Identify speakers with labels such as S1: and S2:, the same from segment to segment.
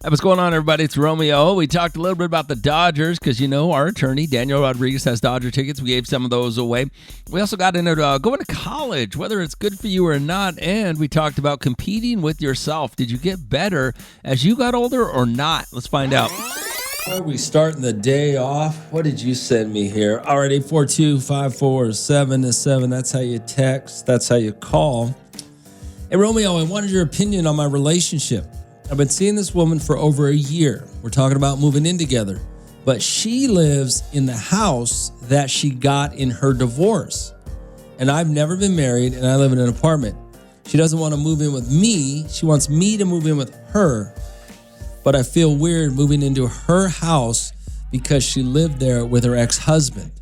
S1: Hey, what's going on, everybody? It's Romeo. We talked a little bit about the Dodgers because, our attorney, Daniel Rodriguez, has Dodger tickets. We gave some of those away. We also got into going to college, whether it's good for you or not, and we talked about competing with yourself. Did you get better as you got older or not? Let's find out. Are we starting the day off? What did you send me here? All right, 842-547-7. That's how you text. That's how you call. Hey, Romeo, I wanted your opinion on my relationship. I've been seeing this woman for over a year. We're talking about moving in together, but she lives in the house that she got in her divorce. And I've never been married, and I live in an apartment. She doesn't want to move in with me. She wants me to move in with her, but I feel weird moving into her house because she lived there with her ex-husband.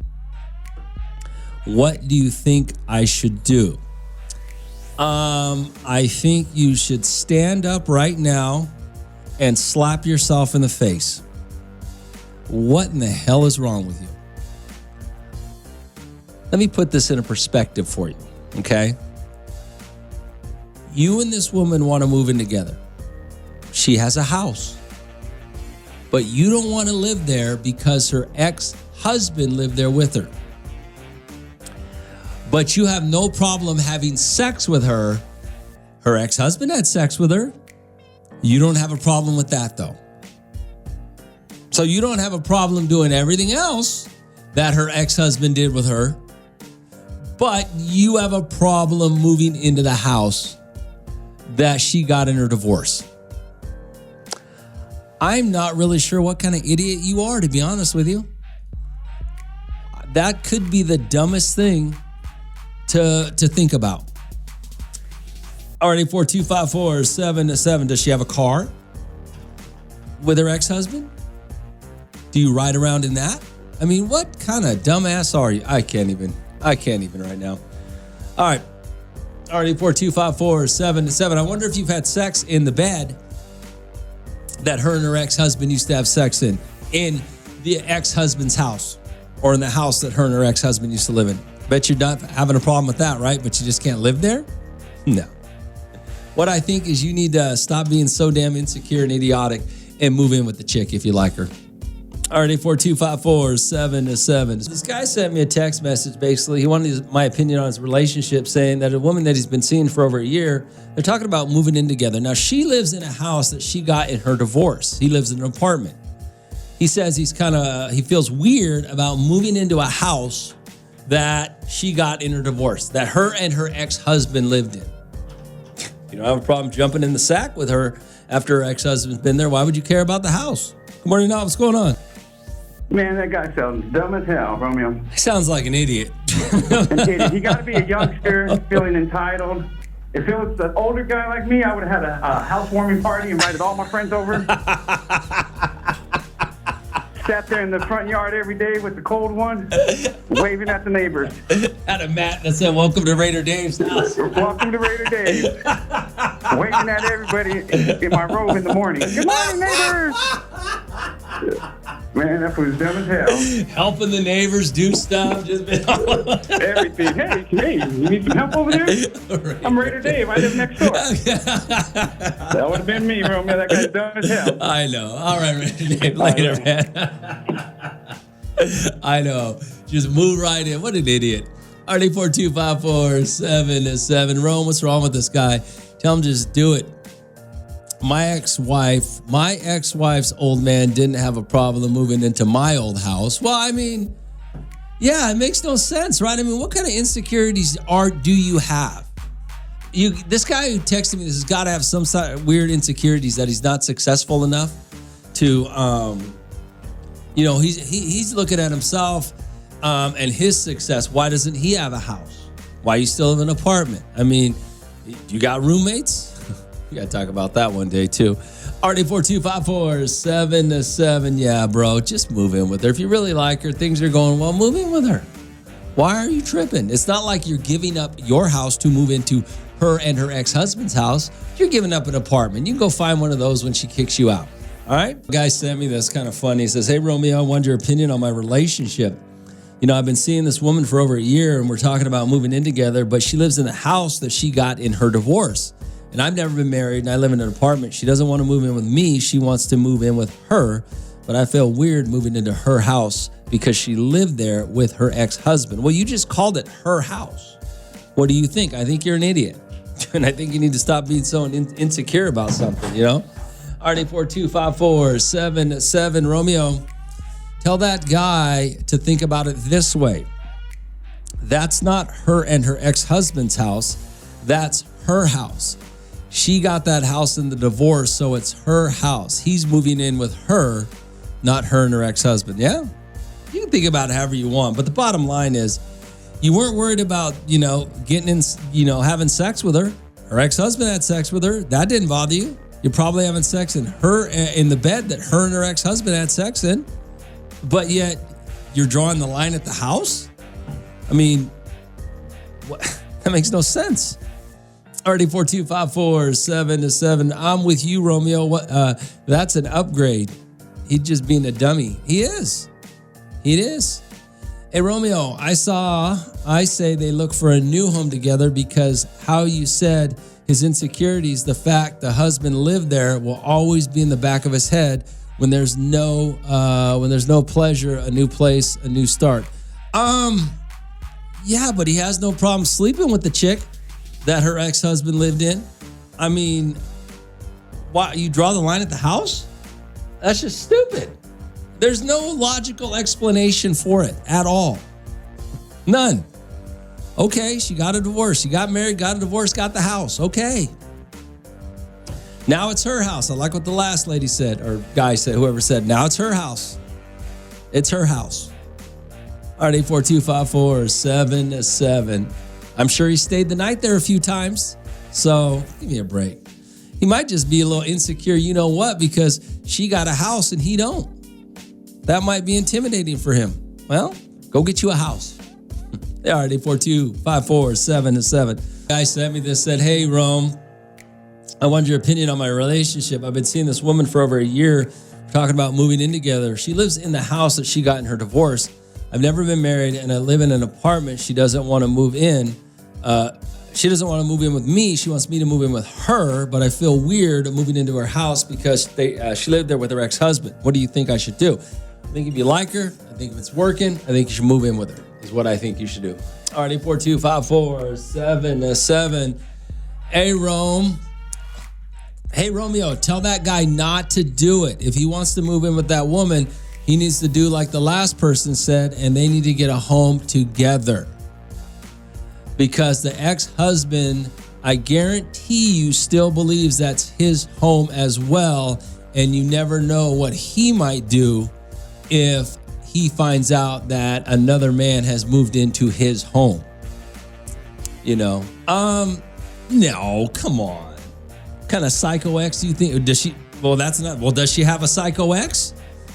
S1: What do you think I should do? I think you should stand up right now and slap yourself in the face. What in the hell is wrong with you? Let me put this in a perspective for you, okay? You and this woman want to move in together. She has a house, but you don't want to live there because her ex-husband lived there with her. But you have no problem having sex with her. Her ex-husband had sex with her. You don't have a problem with that, though. So you don't have a problem doing everything else that her ex-husband did with her, but you have a problem moving into the house that she got in her divorce. I'm not really sure what kind of idiot you are, to be honest with you. That could be the dumbest thing to think about. All right, 842-547-7. Does she have a car with her ex-husband? Do you ride around in that? I mean, what kind of dumbass are you? I can't even right now. All right, 842-547-7. I wonder if you've had sex in the bed that her and her ex-husband used to have sex in the ex-husband's house, or in the house that her and her ex-husband used to live in. Bet you're not having a problem with that, right? But you just can't live there? No. What I think is you need to stop being so damn insecure and idiotic and move in with the chick if you like her. All right, 842-547-7. This guy sent me a text message, basically. He wanted my opinion on his relationship, saying that a woman that he's been seeing for over a year, they're talking about moving in together. Now, she lives in a house that she got in her divorce. He lives in an apartment. He says he feels weird about moving into a house that she got in her divorce, that her and her ex-husband lived in. You don't have a problem jumping in the sack with her after her ex-husband's been there. Why would you care about the house? Good morning, Nob. What's going on?
S2: Man, that guy sounds dumb as hell, Romeo.
S1: He sounds like an idiot.
S2: You got to be a youngster feeling entitled. If it was an older guy like me, I would have had a housewarming party, invited all my friends over. Sat there in the front yard every day with the cold one, waving at the neighbors.
S1: Had a mat that said, "Welcome to Raider Dave's house."
S2: Welcome to Raider Dave. Waving at everybody in my robe in the morning. Good morning, neighbors. Man, that was dumb as hell.
S1: Helping the neighbors do stuff. Just
S2: everything. Hey, you need some help over there? I'm Raider Dave. I live next door. That would have been me, Romeo. That guy's dumb as hell.
S1: I know. All right, Raider Dave. Later, man. I know. Just move right in. What an idiot. All right, 842-547-7. Rome, what's wrong with this guy? Tell him just do it. My ex-wife's old man didn't have a problem moving into my old house. Well, I mean, yeah, it makes no sense, right? I mean, what kind of insecurities do you have? This guy who texted me this has got to have some sort of weird insecurities that he's not successful enough to, he's looking at himself and his success. Why doesn't he have a house? Why you still have an apartment? I mean, you got roommates? We got to talk about that one day, too. RD42547-7. Yeah, bro, just move in with her. If you really like her, things are going well, move in with her. Why are you tripping? It's not like you're giving up your house to move into her and her ex-husband's house. You're giving up an apartment. You can go find one of those when she kicks you out. All right? The guy sent me this kind of funny. He says, "Hey, Romeo, I wanted your opinion on my relationship. I've been seeing this woman for over a year, and we're talking about moving in together, but she lives in the house that she got in her divorce. and I've never been married, and I live in an apartment. She doesn't want to move in with me. She wants to move in with her, but I feel weird moving into her house because she lived there with her ex-husband. Well, you just called it her house. What do you think? I think you're an idiot. And I think you need to stop being so insecure about something, you know? RD425477 Romeo, tell that guy to think about it this way. That's not her and her ex-husband's house. That's her house. She got that house in the divorce, so it's her house. He's moving in with her, not her and her ex-husband. Yeah? You can think about it however you want, but the bottom line is you weren't worried about, getting in, having sex with her. Her ex-husband had sex with her. That didn't bother you. You're probably having sex in the bed that her and her ex-husband had sex in, but yet you're drawing the line at the house? I mean, what? That makes no sense. RD425477. I'm with you, Romeo. That's an upgrade. He's just being a dummy. He is. Hey, Romeo, I say they look for a new home together because how you said his insecurities, the fact the husband lived there will always be in the back of his head when there's no pleasure, a new place, a new start. Yeah, but he has no problem sleeping with the chick that her ex-husband lived in. I mean, why you draw the line at the house? That's just stupid. There's no logical explanation for it at all. None. Okay, she got a divorce. She got married, got a divorce, got the house. Okay. Now it's her house. I like what the last lady said, or guy said, whoever said, now it's her house. It's her house. All right, 842-5477. I'm sure he stayed the night there a few times. So give me a break. He might just be a little insecure, you know what, because she got a house and he don't. That might be intimidating for him. Well, go get you a house. They are 842-5477. Guy sent me this, said, hey, Rome, I wanted your opinion on my relationship. I've been seeing this woman for over a year. We're talking about moving in together. She lives in the house that she got in her divorce. I've never been married, and I live in an apartment. She doesn't want to move in. She doesn't want to move in with me. She wants me to move in with her, but I feel weird moving into her house because she lived there with her ex-husband. What do you think I should do? I think if you like her, I think if it's working, I think you should move in with her, is what I think you should do. All right, 842-5477. Hey, Rome. Hey, Romeo, tell that guy not to do it. If he wants to move in with that woman, he needs to do like the last person said, and they need to get a home together. Because the ex-husband, I guarantee you, still believes that's his home as well, and you never know what he might do if he finds out that another man has moved into his home. No, come on. What kind of psycho ex do you think? Does she have a psycho ex?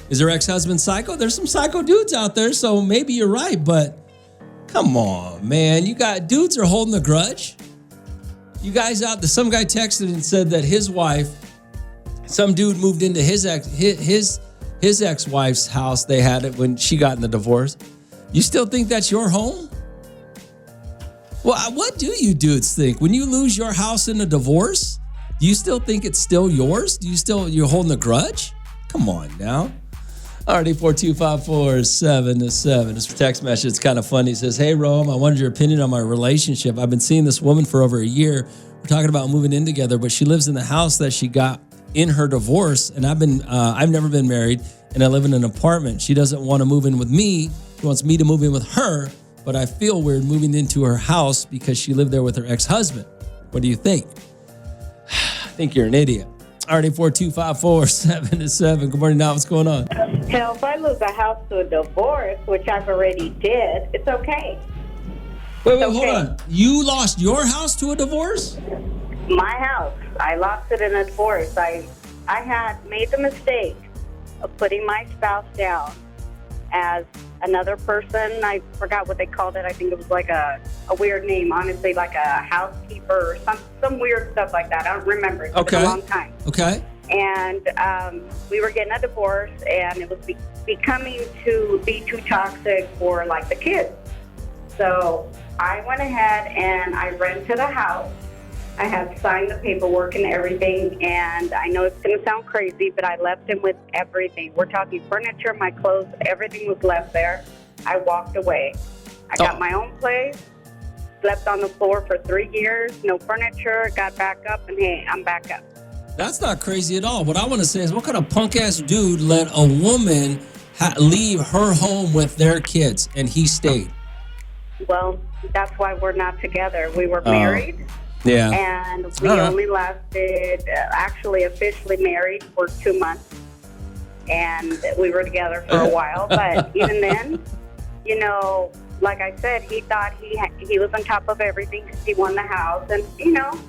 S1: Is her ex-husband psycho? There's some psycho dudes out there, so maybe you're right, but come on, man. Dudes are holding a grudge. You guys out there, some guy texted and said that his wife, some dude moved into his ex-wife's house. They had it when she got in the divorce. You still think that's your home? Well, what do you dudes think? When you lose your house in a divorce, do you still think it's still yours? You're holding a grudge? Come on now. RD42-5477. This text message, it's kind of funny. It says, hey, Rome, I wanted your opinion on my relationship. I've been seeing this woman for over a year. We're talking about moving in together, but she lives in the house that she got in her divorce, and I've never been married, and I live in an apartment. She doesn't want to move in with me. She wants me to move in with her, but I feel weird moving into her house because she lived there with her ex-husband. What do you think? I think you're an idiot. RD42-5477. Good morning, now. What's going on?
S3: Hell, if I lose a house to a divorce, which I've already did, it's okay.
S1: Wait, hold on. You lost your house to a divorce?
S3: My house. I lost it in a divorce. I had made the mistake of putting my spouse down as another person. I forgot what they called it. I think it was like a weird name, honestly, like a housekeeper or some weird stuff like that. I don't remember. It's been a long time.
S1: Okay.
S3: And we were getting a divorce, and it was becoming to be too toxic for, like, the kids. So I went ahead and I rented a house I had signed the paperwork and everything, and I know it's going to sound crazy, but I left him with everything. We're talking furniture, my clothes, everything was left there. I walked away. I got my own place, slept on the floor for 3 years, no furniture, got back up, and hey, I'm back up.
S1: That's not crazy at all. What I want to say is, what kind of punk-ass dude let a woman leave her home with their kids, and he stayed?
S3: Well, that's why we're not together. We were married.
S1: Yeah.
S3: And we only lasted, actually officially married for 2 months. And we were together for a while. But even then, you know, like I said, he thought he was on top of everything because he won the house. And, you know,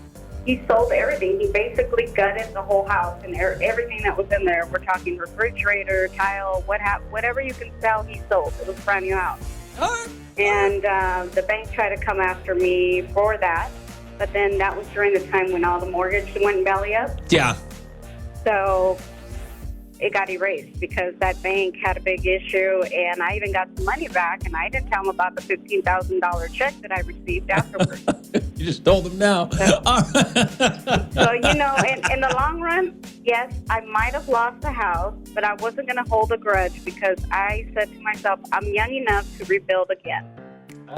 S3: he sold everything. He basically gutted the whole house and everything that was in there. We're talking refrigerator, tile, whatever you can sell, he sold. It was a brand new house. And the bank tried to come after me for that. But then that was during the time when all the mortgage went belly up.
S1: Yeah.
S3: So it got erased because that bank had a big issue, and I even got some money back, and I didn't tell them about the $15,000 check that I received afterwards.
S1: You just told them now.
S3: So you know, in the long run, yes, I might have lost the house, but I wasn't going to hold a grudge because I said to myself, I'm young enough to rebuild again.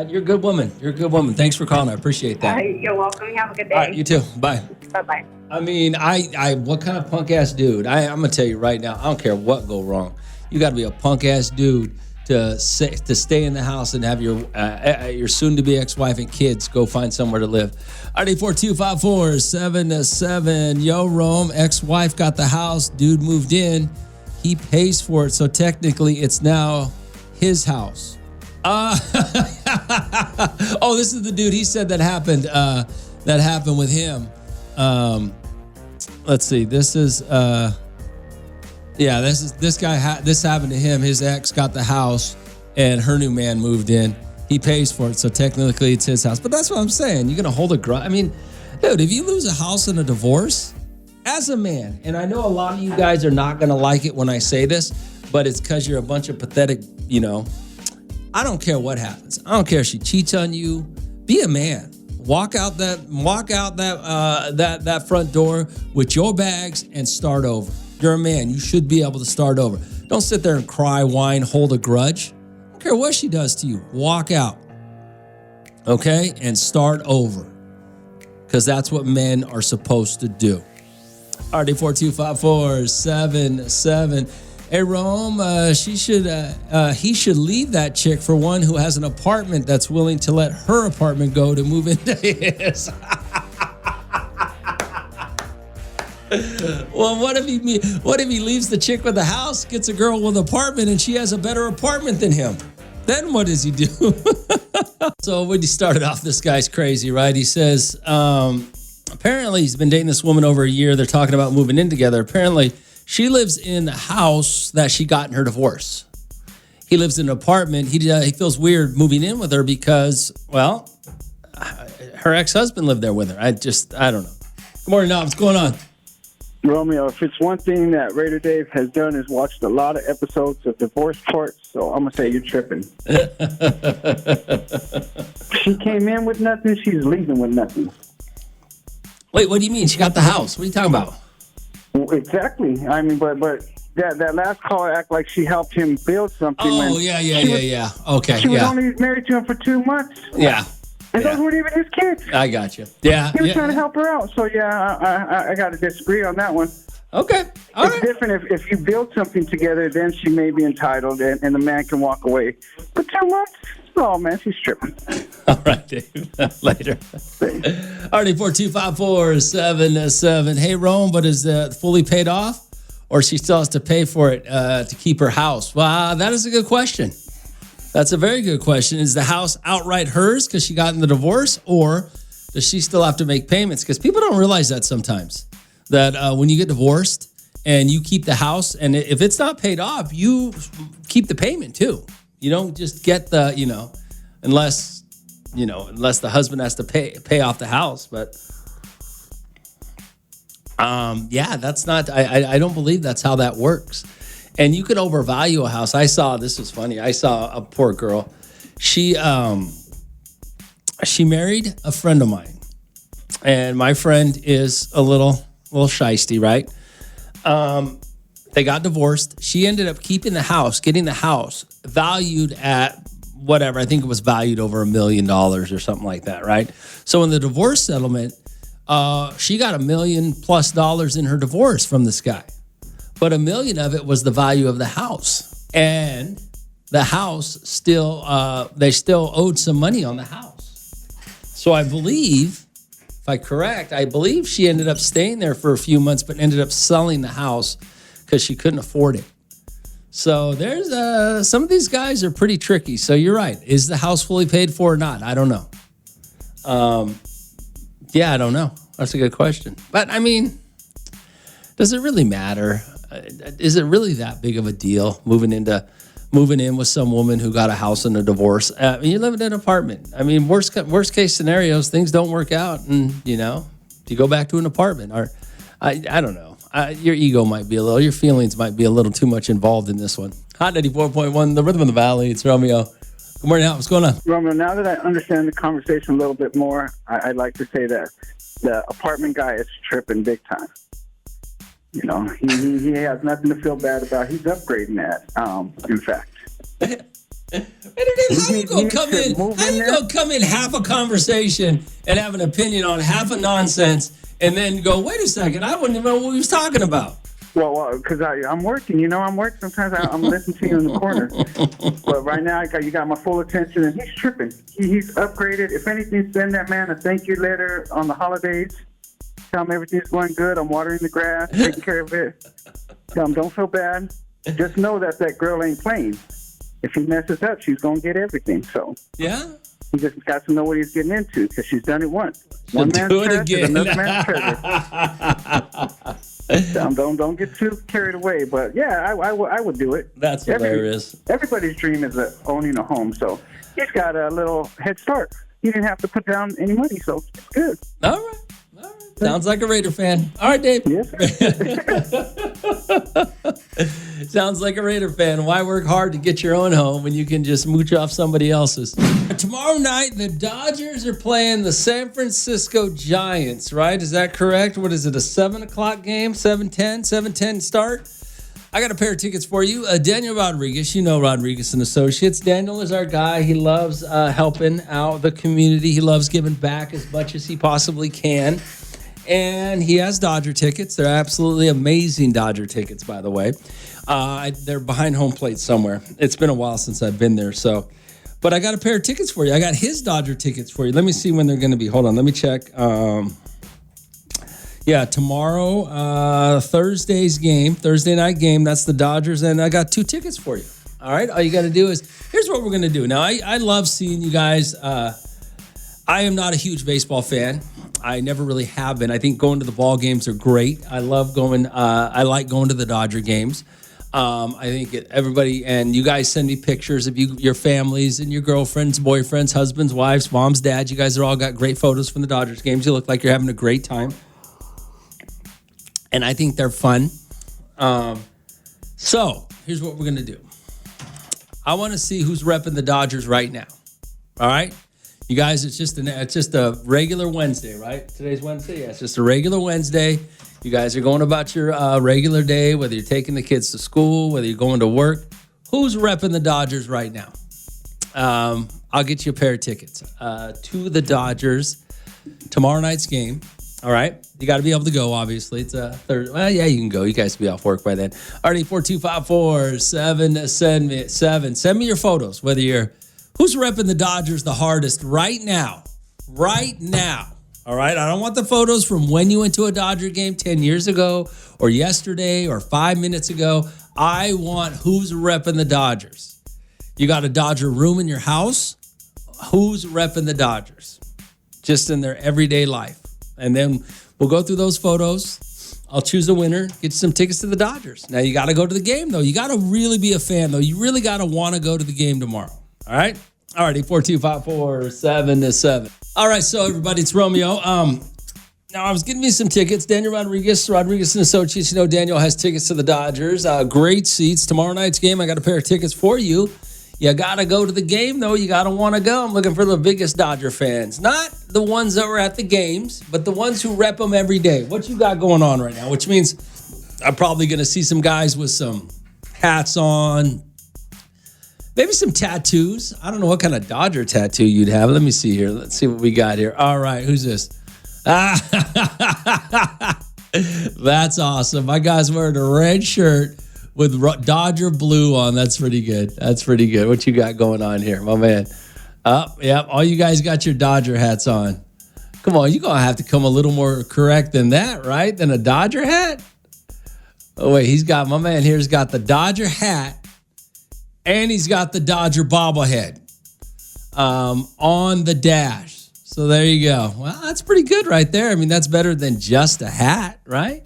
S1: You're a good woman. You're a good woman. Thanks for calling. I appreciate that.
S3: You're welcome. Have a good day.
S1: All right, you too. Bye.
S3: Bye-bye.
S1: I mean, I what kind of punk-ass dude? I'm going to tell you right now, I don't care what go wrong. You got to be a punk-ass dude to stay in the house and have your soon-to-be ex-wife and kids go find somewhere to live. RD4254-777. Yo, Rome, ex-wife got the house. Dude moved in. He pays for it, so technically it's now his house. Oh, this is the dude. He said that happened with him. Let's see. This is this guy. This happened to him. His ex got the house, and her new man moved in. He pays for it, so technically it's his house. But that's what I'm saying. You're gonna hold a grudge. I mean, dude, if you lose a house in a divorce, as a man, and I know a lot of you guys are not gonna like it when I say this, but it's because you're a bunch of pathetic, you know. I don't care what happens. I don't care if she cheats on you. Be a man. Walk out that front door with your bags and start over. You're a man. You should be able to start over. Don't sit there and cry, whine, hold a grudge. I don't care what she does to you. Walk out. Okay? And start over. Because that's what men are supposed to do. RD4254-77. Hey, Rome, he should leave that chick for one who has an apartment that's willing to let her apartment go to move into his. Well, what if he leaves the chick with the house, gets a girl with an apartment, and she has a better apartment than him? Then what does he do? So when he started off, this guy's crazy, right? He says, apparently he's been dating this woman over a year. They're talking about moving in together. Apparently, she lives in the house that she got in her divorce. He lives in an apartment. He feels weird moving in with her because, well, her ex-husband lived there with her. I don't know. Good morning, Nob. What's going on?
S4: Romeo, if it's one thing that Raider Dave has done is watched a lot of episodes of divorce courts, so I'm going to say you're tripping. She came in with nothing. She's leaving with nothing.
S1: Wait, what do you mean? She got the house. What are you talking about?
S4: Well, exactly. I mean, but that last call act like she helped him build something.
S1: Oh, yeah. Okay,
S4: She was only married to him for 2 months.
S1: Yeah.
S4: And those weren't even his kids.
S1: I got you. Yeah.
S4: He was trying to help her out. So, yeah, I got to disagree on that one.
S1: Okay. All right.
S4: It's different if you build something together, then she may be entitled and the man can walk away. But 2 months? Oh, man, she's tripping.
S1: All right, Dave. Later. RD4254-77. Hey, Rome, but is that fully paid off? Or she still has to pay for it to keep her house? Well, that is a good question. That's a very good question. Is the house outright hers because she got in the divorce? Or does she still have to make payments? Because people don't realize that sometimes. That when you get divorced and you keep the house, and if it's not paid off, you keep the payment too. You don't just get the, unless the husband has to pay off the house. But that's not, I don't believe that's how that works. And you could overvalue a house. This was funny. I saw a poor girl. She married a friend of mine. and my friend is a little shysty, right? They got divorced. She ended up keeping the house, getting the house valued at whatever. I think it was valued over $1 million or something like that, right? So in the divorce settlement, she got $1 million plus in her divorce from this guy. But $1 million of it was the value of the house. And the house they still owed some money on the house. So I believe, if I'm correct, I believe she ended up staying there for a few months, but ended up selling the house because she couldn't afford it. So there's some of these guys are pretty tricky. So you're right. Is the house fully paid for or not? I don't know. Yeah, I don't know. That's a good question. But I mean, does it really matter? Is it really that big of a deal moving in with some woman who got a house in a divorce? You live in an apartment. I mean, worst case scenarios, things don't work out, and you go back to an apartment. Or I don't know. Your ego might be your feelings might be a little too much involved in this one. Hot 94.1, the Rhythm of the Valley. It's Romeo. Good morning, Al. What's going on?
S4: Romeo, now that I understand the conversation a little bit more, I'd like to say that the apartment guy is tripping big time. He has nothing to feel bad about. He's upgrading that, in fact.
S1: How you gonna come in half a conversation and have an opinion on half a nonsense and then go, wait a second, I wouldn't even know what he was talking about.
S4: Well, because I'm working. I'm working. Sometimes I'm listening to you in the corner. But right now, you got my full attention, and he's tripping. He's upgraded. If anything, send that man a thank you letter on the holidays. Tell him everything's going good. I'm watering the grass, taking care of it. Tell him don't feel bad. Just know that girl ain't playing. If he messes up, she's going to get everything. So
S1: yeah,
S4: he just got to know what he's getting into because she's done it once. One man's trash is another man's treasure. Don't get too carried away. But yeah, I would do it.
S1: That's hilarious.
S4: Everybody's dream is owning a home. So he's got a little head start. He didn't have to put down any money, so it's good.
S1: All right. Sounds like a Raider fan. All right, Dave.
S4: Yes.
S1: Sounds like a Raider fan. Why work hard to get your own home when you can just mooch off somebody else's? Tomorrow night, the Dodgers are playing the San Francisco Giants, right? Is that correct? What is it, a 7 o'clock game? 7:10 start? I got a pair of tickets for you. Daniel Rodriguez, Rodriguez and Associates. Daniel is our guy. He loves helping out the community. He loves giving back as much as he possibly can. And he has Dodger tickets. They're absolutely amazing Dodger tickets, by the way. They're behind home plate somewhere. It's been a while since I've been there. But I got a pair of tickets for you. I got his Dodger tickets for you. Let me see when they're going to be. Hold on. Let me check. Tomorrow, Thursday night game. That's the Dodgers. And I got 2 tickets for you. All right. All you got to do is, here's what we're going to do. Now, I love seeing you guys. I am not a huge baseball fan. I never really have been. I think going to the ball games are great. I love going. I like going to the Dodger games. I think everybody, and you guys send me pictures of your families and your girlfriends, boyfriends, husbands, wives, moms, dads. You guys are all got great photos from the Dodgers games. You look like you're having a great time. And I think they're fun. So here's what we're going to do. I want to see who's repping the Dodgers right now. All right. You guys, it's just a regular Wednesday, right? Today's Wednesday? Yeah, it's just a regular Wednesday. You guys are going about your regular day, whether you're taking the kids to school, whether you're going to work. Who's repping the Dodgers right now? I'll get you a pair of tickets to the Dodgers tomorrow night's game. All right? You got to be able to go, obviously. It's a Thursday. Well, yeah, you can go. You guys will be off work by then. Already 42547. Send me your photos, whether you're who's repping the Dodgers the hardest right now. Right now. All right? I don't want the photos from when you went to a Dodger game 10 years ago or yesterday or 5 minutes ago. I want who's repping the Dodgers. You got a Dodger room in your house? Who's repping the Dodgers? Just in their everyday life. And then we'll go through those photos. I'll choose a winner, get you some tickets to the Dodgers. Now, you got to go to the game, though. You got to really be a fan, though. You really got to want to go to the game tomorrow. All right? All righty, 42547. All right, so everybody, it's Romeo. Now, I was getting me some tickets. Daniel Rodriguez and Associates. Daniel has tickets to the Dodgers. Great seats. Tomorrow night's game, I got a pair of tickets for you. You got to go to the game, though. You got to want to go. I'm looking for the biggest Dodger fans. Not the ones that were at the games, but the ones who rep them every day. What you got going on right now? Which means I'm probably going to see some guys with some hats on, maybe some tattoos. I don't know what kind of Dodger tattoo you'd have. Let me see here. Let's see what we got here. All right, who's this? That's awesome. My guy's wearing a red shirt with Dodger blue on. That's pretty good. That's pretty good. What you got going on here, my man? Yep. All you guys got your Dodger hats on. Come on, you're going to have to come a little more correct than that, right? Than a Dodger hat? Oh, wait. My man here's got the Dodger hat and he's got the Dodger bobblehead on the dash. So there you go. Well, that's pretty good right there. I mean, that's better than just a hat, right?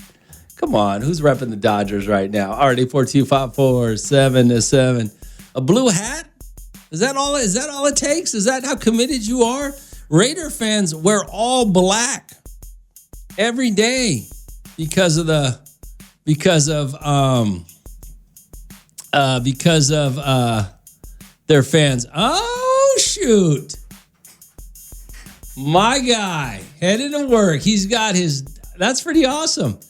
S1: Come on, who's repping the Dodgers right now? All right, 842-547-7. A blue hat? Is that all it takes? Is that how committed you are? Raider fans wear all black every day because of their fans. Oh shoot. My guy headed to work. He's got that's pretty awesome.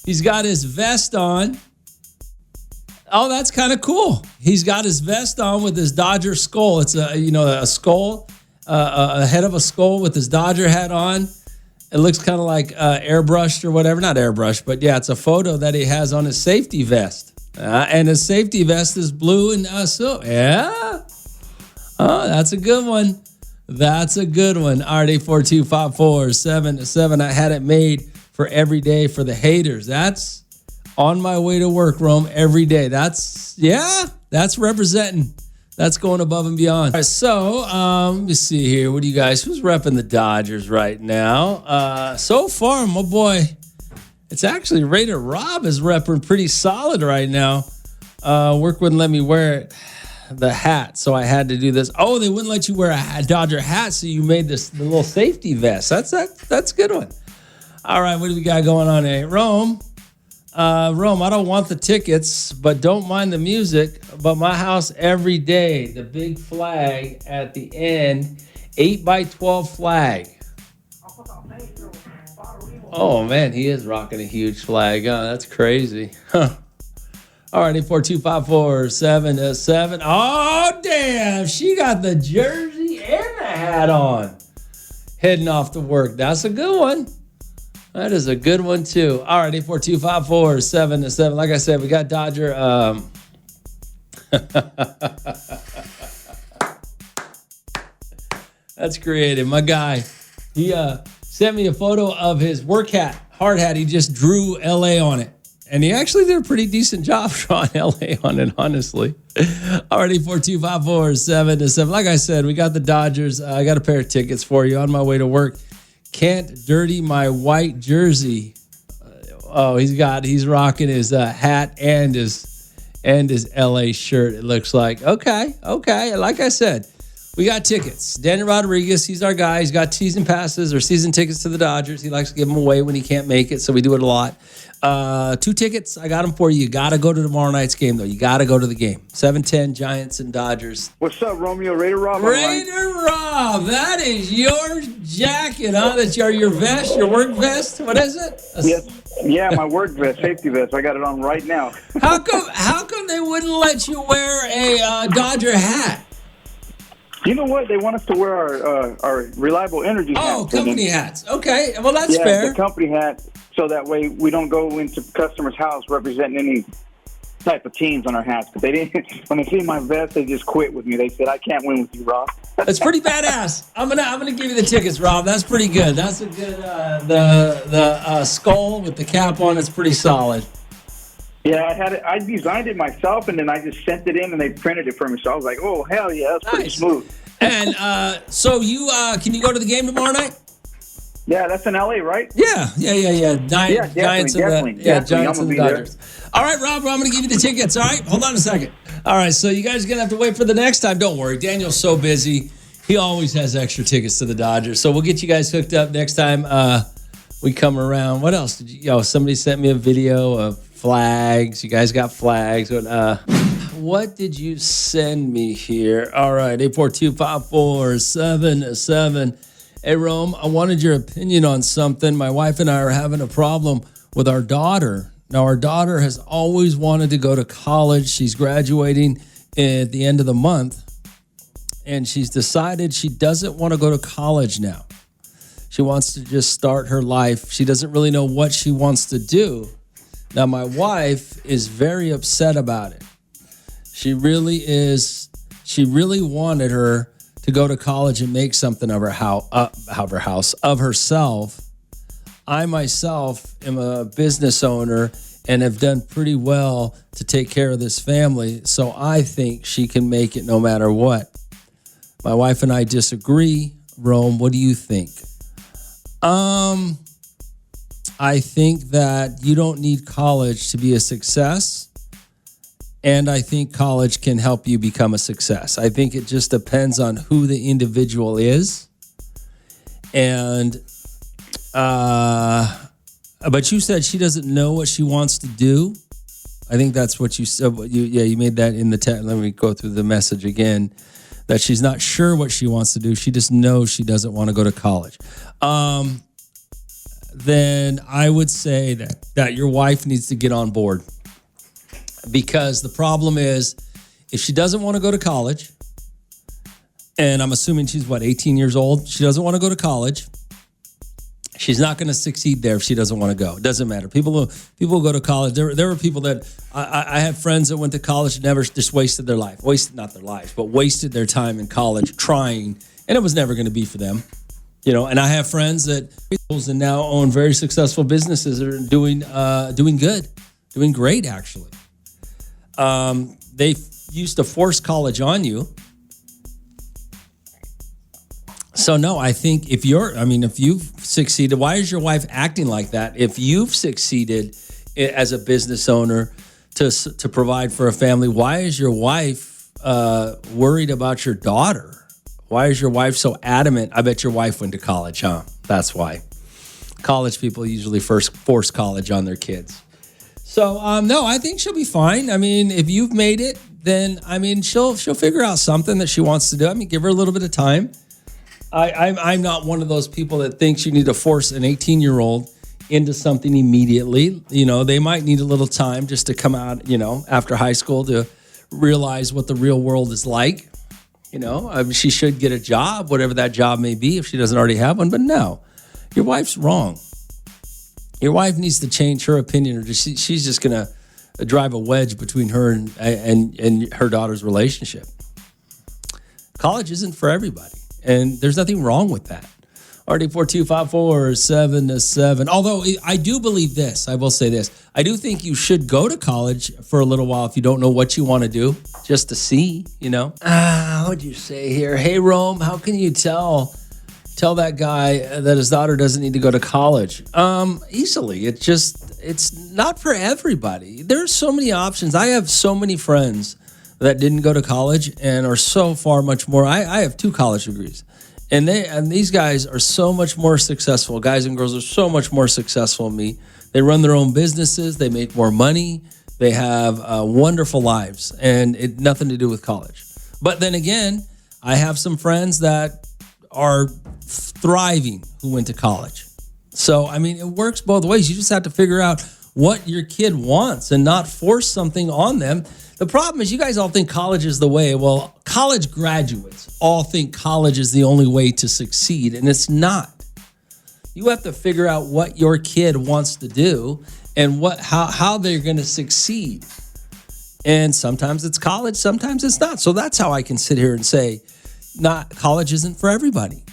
S1: He's got his vest on. Oh, that's kind of cool. He's got his vest on with his Dodger skull. It's a skull, a head of a skull with his Dodger hat on. It looks kind of like airbrushed or whatever. Not airbrushed, but yeah, it's a photo that he has on his safety vest. And his safety vest is blue and so yeah. Oh, that's a good one. That's a good one. All right, 842-547-7. I had it made for every day for the haters. That's on my way to work, Rome, every day. That's representing. That's going above and beyond. All right, so let me see here. What do you guys, who's repping the Dodgers right now? So far, my boy, it's actually Raider Rob is repping pretty solid right now. Work wouldn't let me wear the hat, so I had to do this. Oh, they wouldn't let you wear a Dodger hat, so you made the little safety vest. That's a good one. All right, what do we got going on here? Rome, I don't want the tickets, but don't mind the music. But my house every day, the big flag at the end, 8x12 flag. Oh, man, he is rocking a huge flag. Oh, that's crazy. Huh. All right, 842-547-7. Oh, damn, she got the jersey and the hat on. Heading off to work. That's a good one. That is a good one, too. All right, 842-547-7. Like I said, we got Dodger. That's creative. My guy, he sent me a photo of his work hat, hard hat. He just drew L.A. on it. And he actually did a pretty decent job drawing L.A. on it, honestly. All right, 842-547-7. Like I said, we got the Dodgers. I got a pair of tickets for you on my way to work. Can't dirty my white jersey. He's rocking his hat and his LA shirt, it looks like. Okay. Like I said, we got tickets. Daniel Rodriguez, he's our guy. He's got season passes or season tickets to the Dodgers. He likes to give them away when he can't make it, so we do it a lot. 2 tickets, I got them for you. You got to go to tomorrow night's game, though. You got to go to the game. 7:10, Giants and Dodgers.
S2: What's up, Romeo? Raider Rob?
S1: Raider Rob, that is your jacket, huh? That's your vest, your work vest? What is it?
S2: Yes. Yeah, my work vest, safety vest. I got it on right now.
S1: How come they wouldn't let you wear a Dodger hat?
S2: You know what? They want us to wear our reliable energy hats.
S1: Oh, company hats. Okay, well, that's fair.
S2: The company hat, so that way we don't go into customer's house representing any type of teams on our hats. But they didn't. When they see my vest, they just quit with me. They said, "I can't win with you, Rob."
S1: That's pretty badass. I'm gonna give you the tickets, Rob. That's pretty good. That's a good. The skull with the cap on is pretty solid.
S2: Yeah, I had it. I designed it myself, and then I just sent it in, and they printed it for me. So I was like, "Oh hell yeah, that's pretty smooth."
S1: And so you can you go to the game tomorrow night?
S2: Yeah, that's in LA, right?
S1: Yeah. Giants
S2: definitely.
S1: Giants and the Dodgers. All right, Rob, I'm going to give you the tickets. All right, hold on a second. All right, so you guys are going to have to wait for the next time. Don't worry, Daniel's so busy. He always has extra tickets to the Dodgers. So we'll get you guys hooked up next time we come around. What else did you? Somebody sent me a video of flags. You guys got flags. What did you send me here? All right, 842-547-7. Hey, Rome, I wanted your opinion on something. My wife and I are having a problem with our daughter. Now, our daughter has always wanted to go to college. She's graduating at the end of the month, and she's decided she doesn't want to go to college now. She wants to just start her life. She doesn't really know what she wants to do. Now, my wife is very upset about it. She really is. She really wanted her to go to college and make something of of herself. I myself am a business owner and have done pretty well to take care of this family. So I think she can make it no matter what. My wife and I disagree. Rome, what do you think? I think that you don't need college to be a success, and I think college can help you become a success. I think it just depends on who the individual is. And, but you said she doesn't know what she wants to do. I think that's what you said. You made that in the text. Let me go through the message again. That she's not sure what she wants to do. She just knows she doesn't want to go to college. Then I would say that your wife needs to get on board, because the problem is if she doesn't want to go to college, and I'm assuming she's 18 years old, she doesn't want to go to college. She's not going to succeed there if she doesn't want to go. It doesn't matter. People who go to college. There were people that I have friends that went to college and never just wasted their life. Not their lives, but wasted their time in college trying, and it was never going to be for them. And I have friends that now own very successful businesses that are doing good, doing great, actually. They used to force college on you. So no, I think if you've succeeded, why is your wife acting like that? If you've succeeded as a business owner to provide for a family, why is your wife worried about your daughter? Why is your wife so adamant? I bet your wife went to college, huh? That's why. College people usually first force college on their kids. So, no, I think she'll be fine. I mean, if you've made it, then, she'll figure out something that she wants to do. Give her a little bit of time. I'm not one of those people that thinks you need to force an 18-year-old into something immediately. They might need a little time just to come out, after high school to realize what the real world is like. She should get a job, whatever that job may be, if she doesn't already have one. But no, your wife's wrong. Your wife needs to change her opinion, or she's just going to drive a wedge between her and her daughter's relationship. College isn't for everybody, and there's nothing wrong with that. RD42547-7. Although I do believe this, I will say this. I do think you should go to college for a little while if you don't know what you want to do, just to see, What'd you say here? Hey, Rome, how can you tell that guy that his daughter doesn't need to go to college? Easily. It's not for everybody. There's so many options. I have so many friends that didn't go to college and are so far much more. I have 2 college degrees. And these guys are so much more successful. Guys and girls are so much more successful than me. They run their own businesses. They make more money. They have wonderful lives, and it nothing to do with college. But then again, I have some friends that are thriving who went to college. So, it works both ways. You just have to figure out what your kid wants and not force something on them. The problem is you guys all think college is the way. Well, college graduates all think college is the only way to succeed, and it's not. You have to figure out what your kid wants to do and how they're going to succeed. And sometimes it's college, sometimes it's not. So that's how I can sit here and say, college isn't for everybody.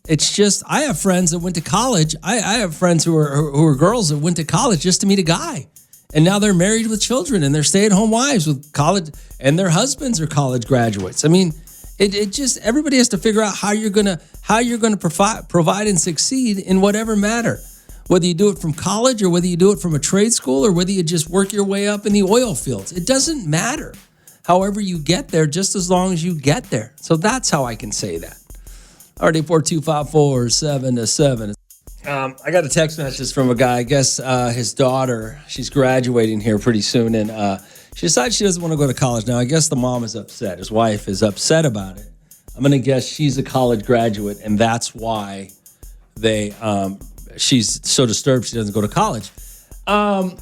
S1: It's just, I have friends that went to college. I have friends who are girls that went to college just to meet a guy. And now they're married with children and they're stay-at-home wives with college, and their husbands are college graduates. It just, everybody has to figure out how you're gonna provide and succeed in whatever matter. Whether you do it from college or whether you do it from a trade school or whether you just work your way up in the oil fields. It doesn't matter. However you get there, just as long as you get there. So that's how I can say that. RD42547-7. I got a text message from a guy. I guess his daughter, she's graduating here pretty soon, and she decides she doesn't want to go to college. Now, I guess the mom is upset. His wife is upset about it. I'm going to guess she's a college graduate, and that's why she's so disturbed she doesn't go to college.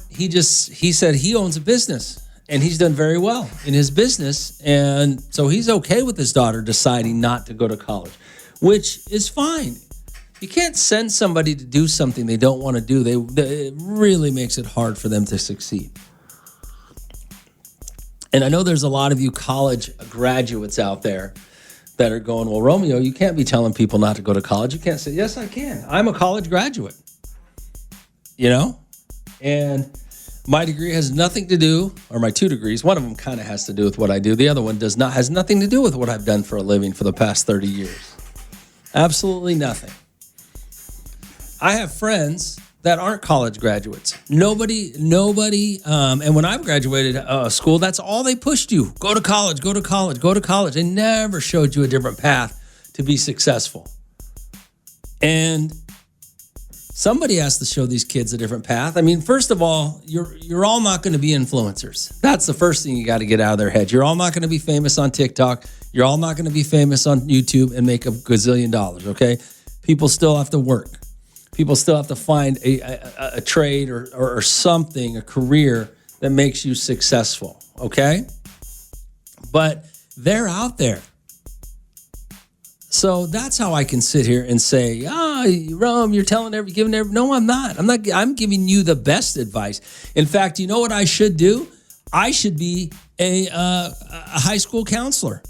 S1: He said he owns a business, and he's done very well in his business, and so he's okay with his daughter deciding not to go to college, which is fine. You can't send somebody to do something they don't want to do. It really makes it hard for them to succeed. And I know there's a lot of you college graduates out there that are going, well, Romeo, you can't be telling people not to go to college. You can't say, yes, I can. I'm a college graduate. You know? And my degree has nothing to do, or my 2 degrees, one of them kind of has to do with what I do. The other one has nothing to do with what I've done for a living for the past 30 years. Absolutely nothing. I have friends that aren't college graduates. Nobody. And when I graduated school, that's all they pushed you. Go to college, go to college, go to college. They never showed you a different path to be successful. And somebody has to show these kids a different path. I mean, first of all, you're all not going to be influencers. That's the first thing you got to get out of their head. You're all not going to be famous on TikTok. You're all not going to be famous on YouTube and make a gazillion dollars, okay? People still have to work. People still have to find a trade or something, a career that makes you successful, okay? But they're out there. So that's how I can sit here and say, Rome, you're giving every. No, I'm not. I'm giving you the best advice. In fact, you know what I should do? I should be a high school counselor.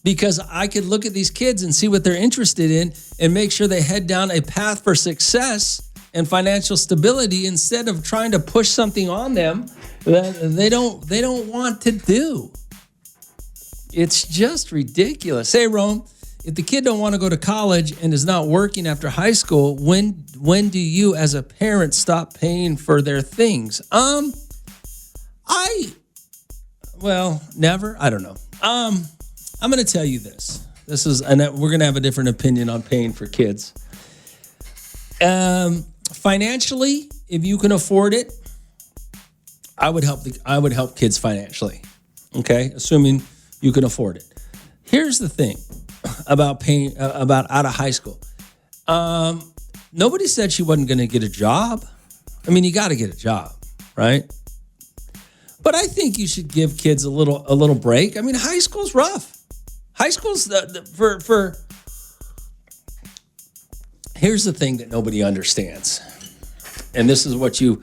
S1: Because I could look at these kids and see what they're interested in and make sure they head down a path for success and financial stability instead of trying to push something on them that they don't want to do. It's just ridiculous. Hey, Rome, if the kid don't want to go to college and is not working after high school, when do you as a parent stop paying for their things? Never. I don't know. I'm going to tell you this. And we're going to have a different opinion on paying for kids. Financially, if you can afford it, I would help kids financially. Okay, assuming you can afford it. Here's the thing about paying about out of high school. Nobody said she wasn't going to get a job. I mean, you got to get a job, right? But I think you should give kids a little break. I mean, high school's rough. High school's for here's the thing that nobody understands, and this is what you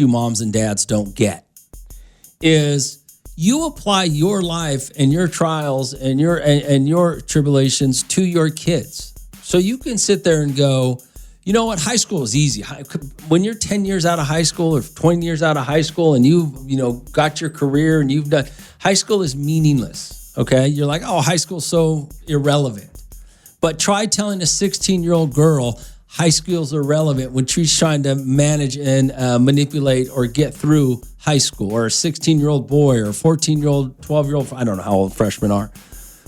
S1: moms and dads don't get, is you apply your life and your trials and your tribulations to your kids. So you can sit there and go, you know what, high school is easy. When you're 10 years out of high school or 20 years out of high school and you've got your career and you've done, high school is meaningless. Okay, you're like, oh, high school's so irrelevant. But try telling a 16-year-old girl high school's irrelevant when she's trying to manage and manipulate or get through high school, or a 16-year-old boy or a 14-year-old, 12-year-old, I don't know how old freshmen are.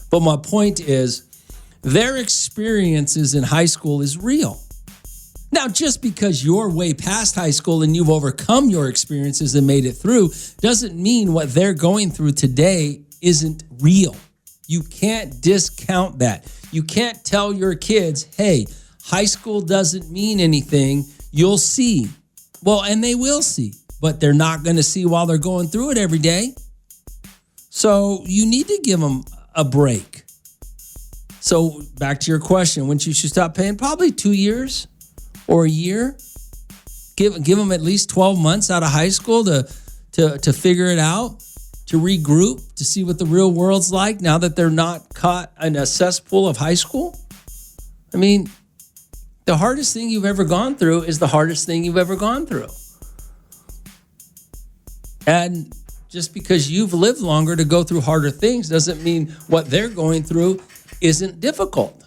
S1: But my point is, their experiences in high school is real. Now, just because you're way past high school and you've overcome your experiences and made it through doesn't mean what they're going through today isn't real. You can't discount that. You can't tell your kids, hey, high school doesn't mean anything. You'll see. Well, and they will see, but they're not going to see while they're going through it every day. So you need to give them a break. So back to your question, when you should stop paying? Probably 2 years or a year. Give them at least 12 months out of high school to figure it out, to regroup, to see what the real world's like now that they're not caught in a cesspool of high school. I mean, the hardest thing you've ever gone through is the hardest thing you've ever gone through. And just because you've lived longer to go through harder things doesn't mean what they're going through isn't difficult,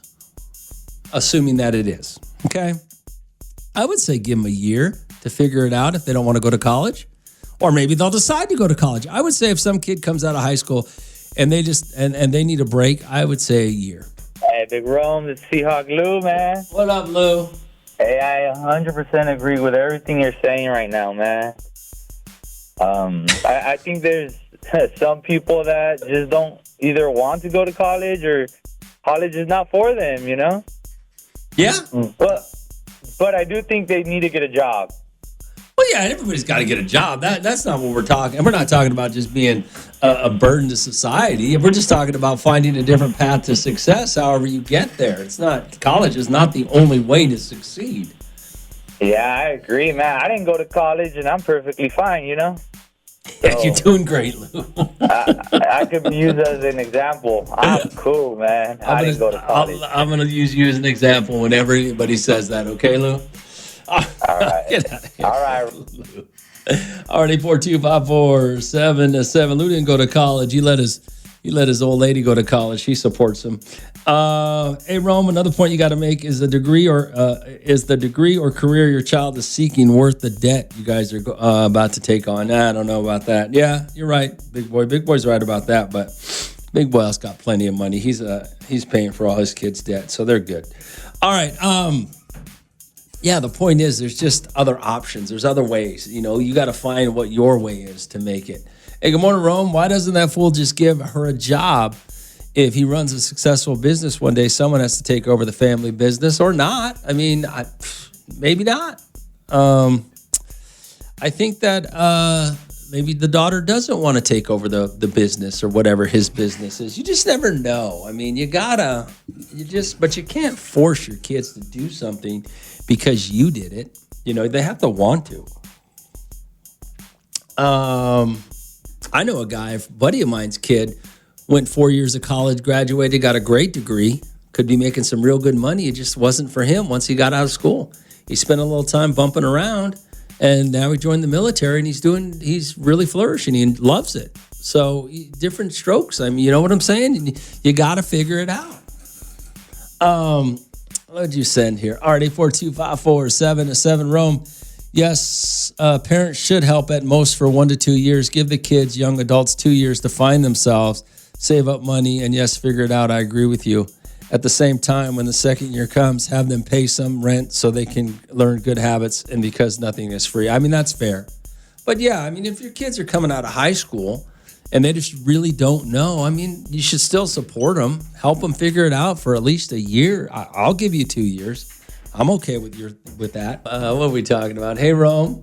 S1: assuming that it is, okay? I would say give them a year to figure it out if they don't want to go to college. Or maybe they'll decide to go to college. I would say if some kid comes out of high school and they just and they need a break, I would say a year.
S5: Hey, Big Rome, this is Seahawk Lou, man.
S1: What up, Lou?
S5: Hey, I 100% agree with everything you're saying right now, man. I think there's some people that just don't either want to go to college or college is not for them, you know?
S1: Yeah.
S5: But I do think they need to get a job.
S1: Well, yeah, everybody's got to get a job. That's not what we're talking. And we're not talking about just being a burden to society. We're just talking about finding a different path to success. However you get there, college is not the only way to succeed.
S5: Yeah, I agree, man. I didn't go to college, and I'm perfectly fine, you know?
S1: Yeah, you're doing great, Lou.
S5: I could be used as an example. I'm cool, man. I didn't go to college.
S1: I'm going to use you as an example whenever anybody says that, okay, Lou?
S5: All right.
S1: Get out of here.
S5: All right.
S1: Already 42547. Lou didn't go to college. He let his old lady go to college. She supports him. Hey, Rome, another point you got to make is the degree or career your child is seeking worth the debt you guys are about to take on? I don't know about that. Yeah, you're right, Big Boy. Big Boy's right about that, but Big Boy's got plenty of money. He's paying for all his kids' debt, so they're good. All right. Yeah, the point is there's just other options. There's other ways. You know, you got to find what your way is to make it. Hey, good morning, Rome. Why doesn't that fool just give her a job? If he runs a successful business one day, someone has to take over the family business or not. I mean, maybe not. I think that maybe the daughter doesn't want to take over the business or whatever his business is. You just never know. I mean, but you can't force your kids to do something because you did it. You know, they have to want to. I know a guy, a buddy of mine's kid, went 4 years of college, graduated, got a great degree, could be making some real good money. It just wasn't for him once he got out of school. He spent a little time bumping around, and now he joined the military, and he's really flourishing. He loves it. So different strokes. I mean, you know what I'm saying? You got to figure it out. What did you send here? All right, 842-547-7 Rome. Yes, parents should help at most for 1 to 2 years. Give the kids, young adults, 2 years to find themselves, save up money, and yes, figure it out. I agree with you. At the same time, when the second year comes, have them pay some rent so they can learn good habits, and because nothing is free. I mean, that's fair. But yeah, I mean, if your kids are coming out of high school and they just really don't know, I mean, you should still support them, help them figure it out for at least a year. I'll give you 2 years. I'm okay with that. What are we talking about? Hey, Rome,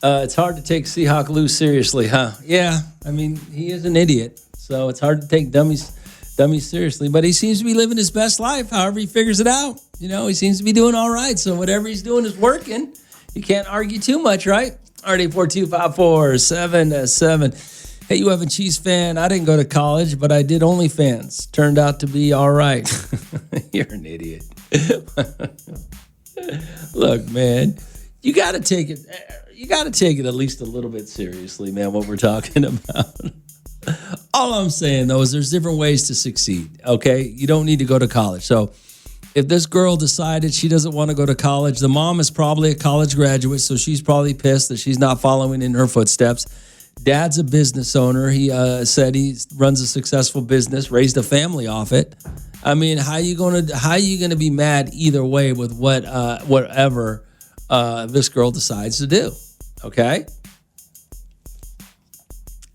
S1: it's hard to take Seahawk Lou seriously, huh? Yeah, I mean, he is an idiot, so it's hard to take dummies seriously, but he seems to be living his best life, however he figures it out. You know, he seems to be doing all right, so whatever he's doing is working. You can't argue too much, right? All right, 842-547-7. Hey, you have a Chiefs fan. I didn't go to college, but I did OnlyFans. Turned out to be all right. You're an idiot. Look, man, you got to take it at least a little bit seriously, man, what we're talking about. All I'm saying, though, is there's different ways to succeed, okay? You don't need to go to college. So if this girl decided she doesn't want to go to college, the mom is probably a college graduate, so she's probably pissed that she's not following in her footsteps. Dad's a business owner. He said he runs a successful business, raised a family off it. I mean, how you gonna be mad either way with whatever this girl decides to do? Okay,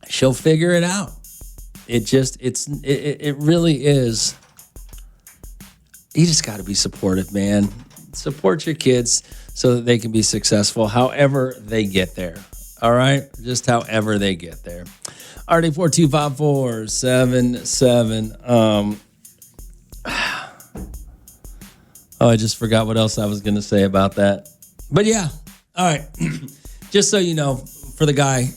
S1: she'll figure it out. It really is. You just got to be supportive, man. Support your kids so that they can be successful, however they get there. All right, just however they get there. RD 425-477. Oh, I just forgot what else I was going to say about that. But yeah, all right. Just so you know, for the guy,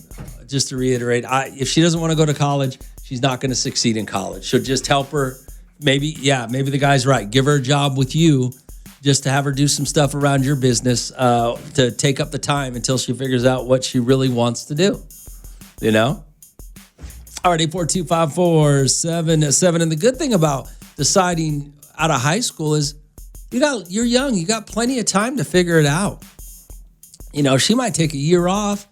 S1: just to reiterate, if she doesn't want to go to college, she's not going to succeed in college. So just help her. Maybe the guy's right. Give her a job with you just to have her do some stuff around your business to take up the time until she figures out what she really wants to do. You know? All right, 842-547-7. And the good thing about deciding out of high school is you're young. You got plenty of time to figure it out. You know, she might take a year off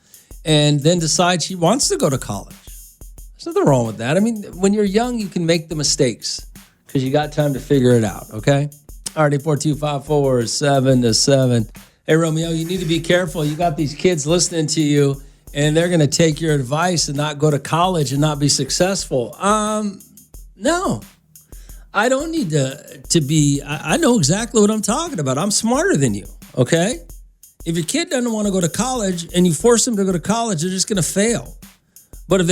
S1: and then decide she wants to go to college. There's nothing wrong with that. I mean, when you're young, you can make the mistakes because you got time to figure it out, okay? Already 42547-7. Hey, Romeo, you need to be careful. You got these kids listening to you, and they're going to take your advice and not go to college and not be successful. No. I don't need to be, I know exactly what I'm talking about. I'm smarter than you, okay? If your kid doesn't want to go to college and you force them to go to college, they're just going to fail. But if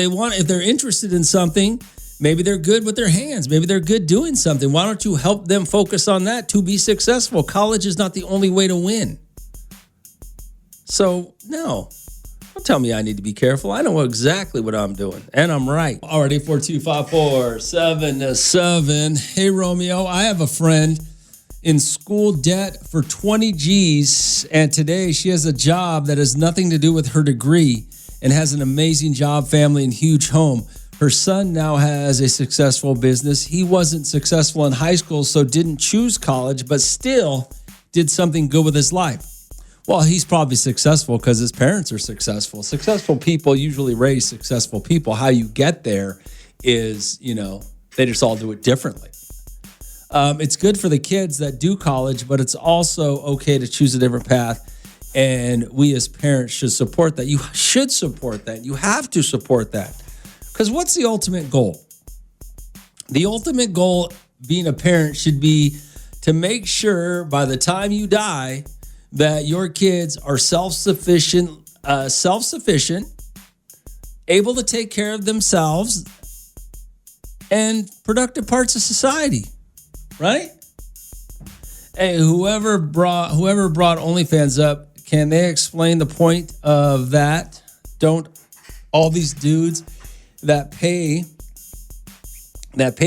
S1: they're interested in something, maybe they're good with their hands. Maybe they're good doing something. Why don't you help them focus on that to be successful? College is not the only way to win. So, no. Don't tell me I need to be careful. I know exactly what I'm doing, and I'm right. Already 42547-7. Hey, Romeo, I have a friend in school debt for 20 G's, and today she has a job that has nothing to do with her degree and has an amazing job, family, and huge home. Her son now has a successful business. He wasn't successful in high school, so didn't choose college, but still did something good with his life. Well, he's probably successful because his parents are successful. Successful people usually raise successful people. How you get there is, they just all do it differently. It's good for the kids that do college, but it's also okay to choose a different path. And we as parents should support that. You should support that. You have to support that. Because what's the ultimate goal? The ultimate goal being a parent should be to make sure by the time you die that your kids are self-sufficient, able to take care of themselves, and productive parts of society, right? Hey, whoever brought OnlyFans up, can they explain the point of that? Don't all these dudes that pay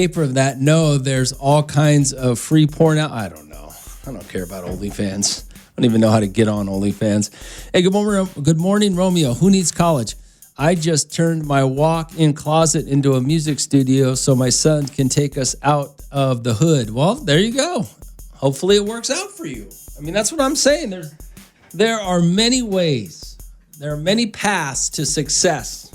S1: for that know there's all kinds of free porn out? I don't know. I don't care about OnlyFans. I don't even know how to get on OnlyFans. Hey, good morning, Romeo. Who needs college? I just turned my walk-in closet into a music studio so my son can take us out of the hood. Well, there you go. Hopefully it works out for you. I mean, that's what I'm saying. There are many ways. There are many paths to success.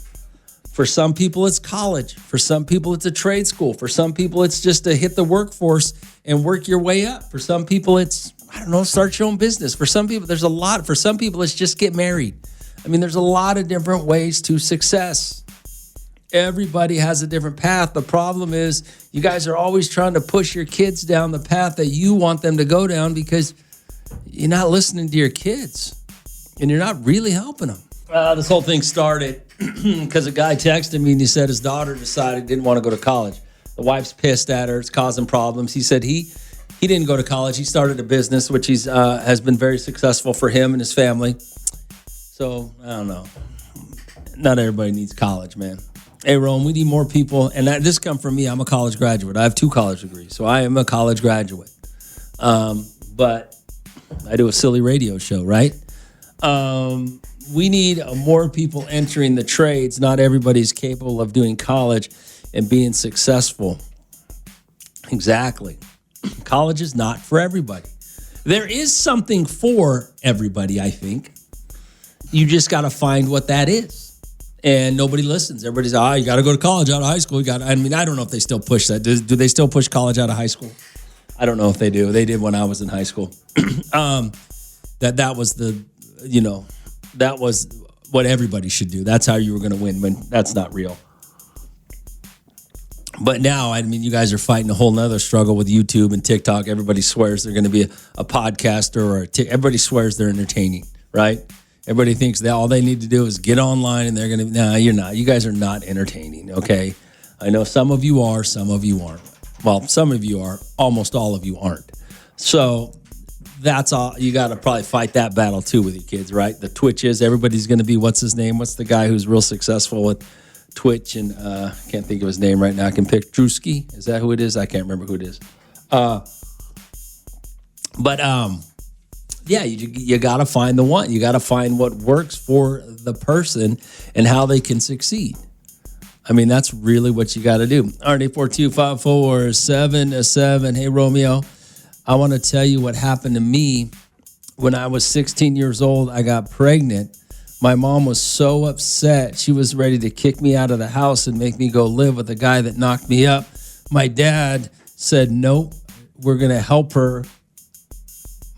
S1: For some people, it's college. For some people, it's a trade school. For some people, it's just to hit the workforce and work your way up. For some people, it's, start your own business. For some people, for some people, it's just get married. I mean, there's a lot of different ways to success. Everybody has a different path. The problem is you guys are always trying to push your kids down the path that you want them to go down because you're not listening to your kids and you're not really helping them. This whole thing started because a guy texted me and he said his daughter didn't want to go to college. The wife's pissed at her. It's causing problems. He said he didn't go to college. He started a business, which has been very successful for him and his family. So, I don't know. Not everybody needs college, man. Hey, Rome, we need more people. And this comes from me. I'm a college graduate. I have 2 college degrees. So, I am a college graduate. But I do a silly radio show, right? We need more people entering the trades. Not everybody's capable of doing college and being successful. Exactly. College is not for everybody. There is something for everybody, I think. You just got to find what that is. And nobody listens. Everybody's, you got to go to college out of high school. I don't know if they still push that. Do they still push college out of high school? I don't know if they do. They did when I was in high school. That was what everybody should do. That's how you were going to win when that's not real. But now, you guys are fighting a whole nother struggle with YouTube and TikTok. Everybody swears they're going to be a podcaster or everybody swears they're entertaining, right? Everybody thinks that all they need to do is get online and they're going to, no, you're not. You guys are not entertaining, okay? I know some of you are, some of you aren't. Well, some of you are, almost all of you aren't. So that's all. You got to probably fight that battle too with your kids, right? The Twitches, everybody's going to be, what's his name? What's the guy who's real successful with Twitch? And can't think of his name right now. I can pick Drewski. Is that who it is? I can't remember who it is. Yeah, you got to find the one. You got to find what works for the person and how they can succeed. That's really what you got to do. Alright, 42547-7. Hey, Romeo, I want to tell you what happened to me when I was 16 years old. I got pregnant. My mom was so upset. She was ready to kick me out of the house and make me go live with the guy that knocked me up. My dad said, nope, we're going to help her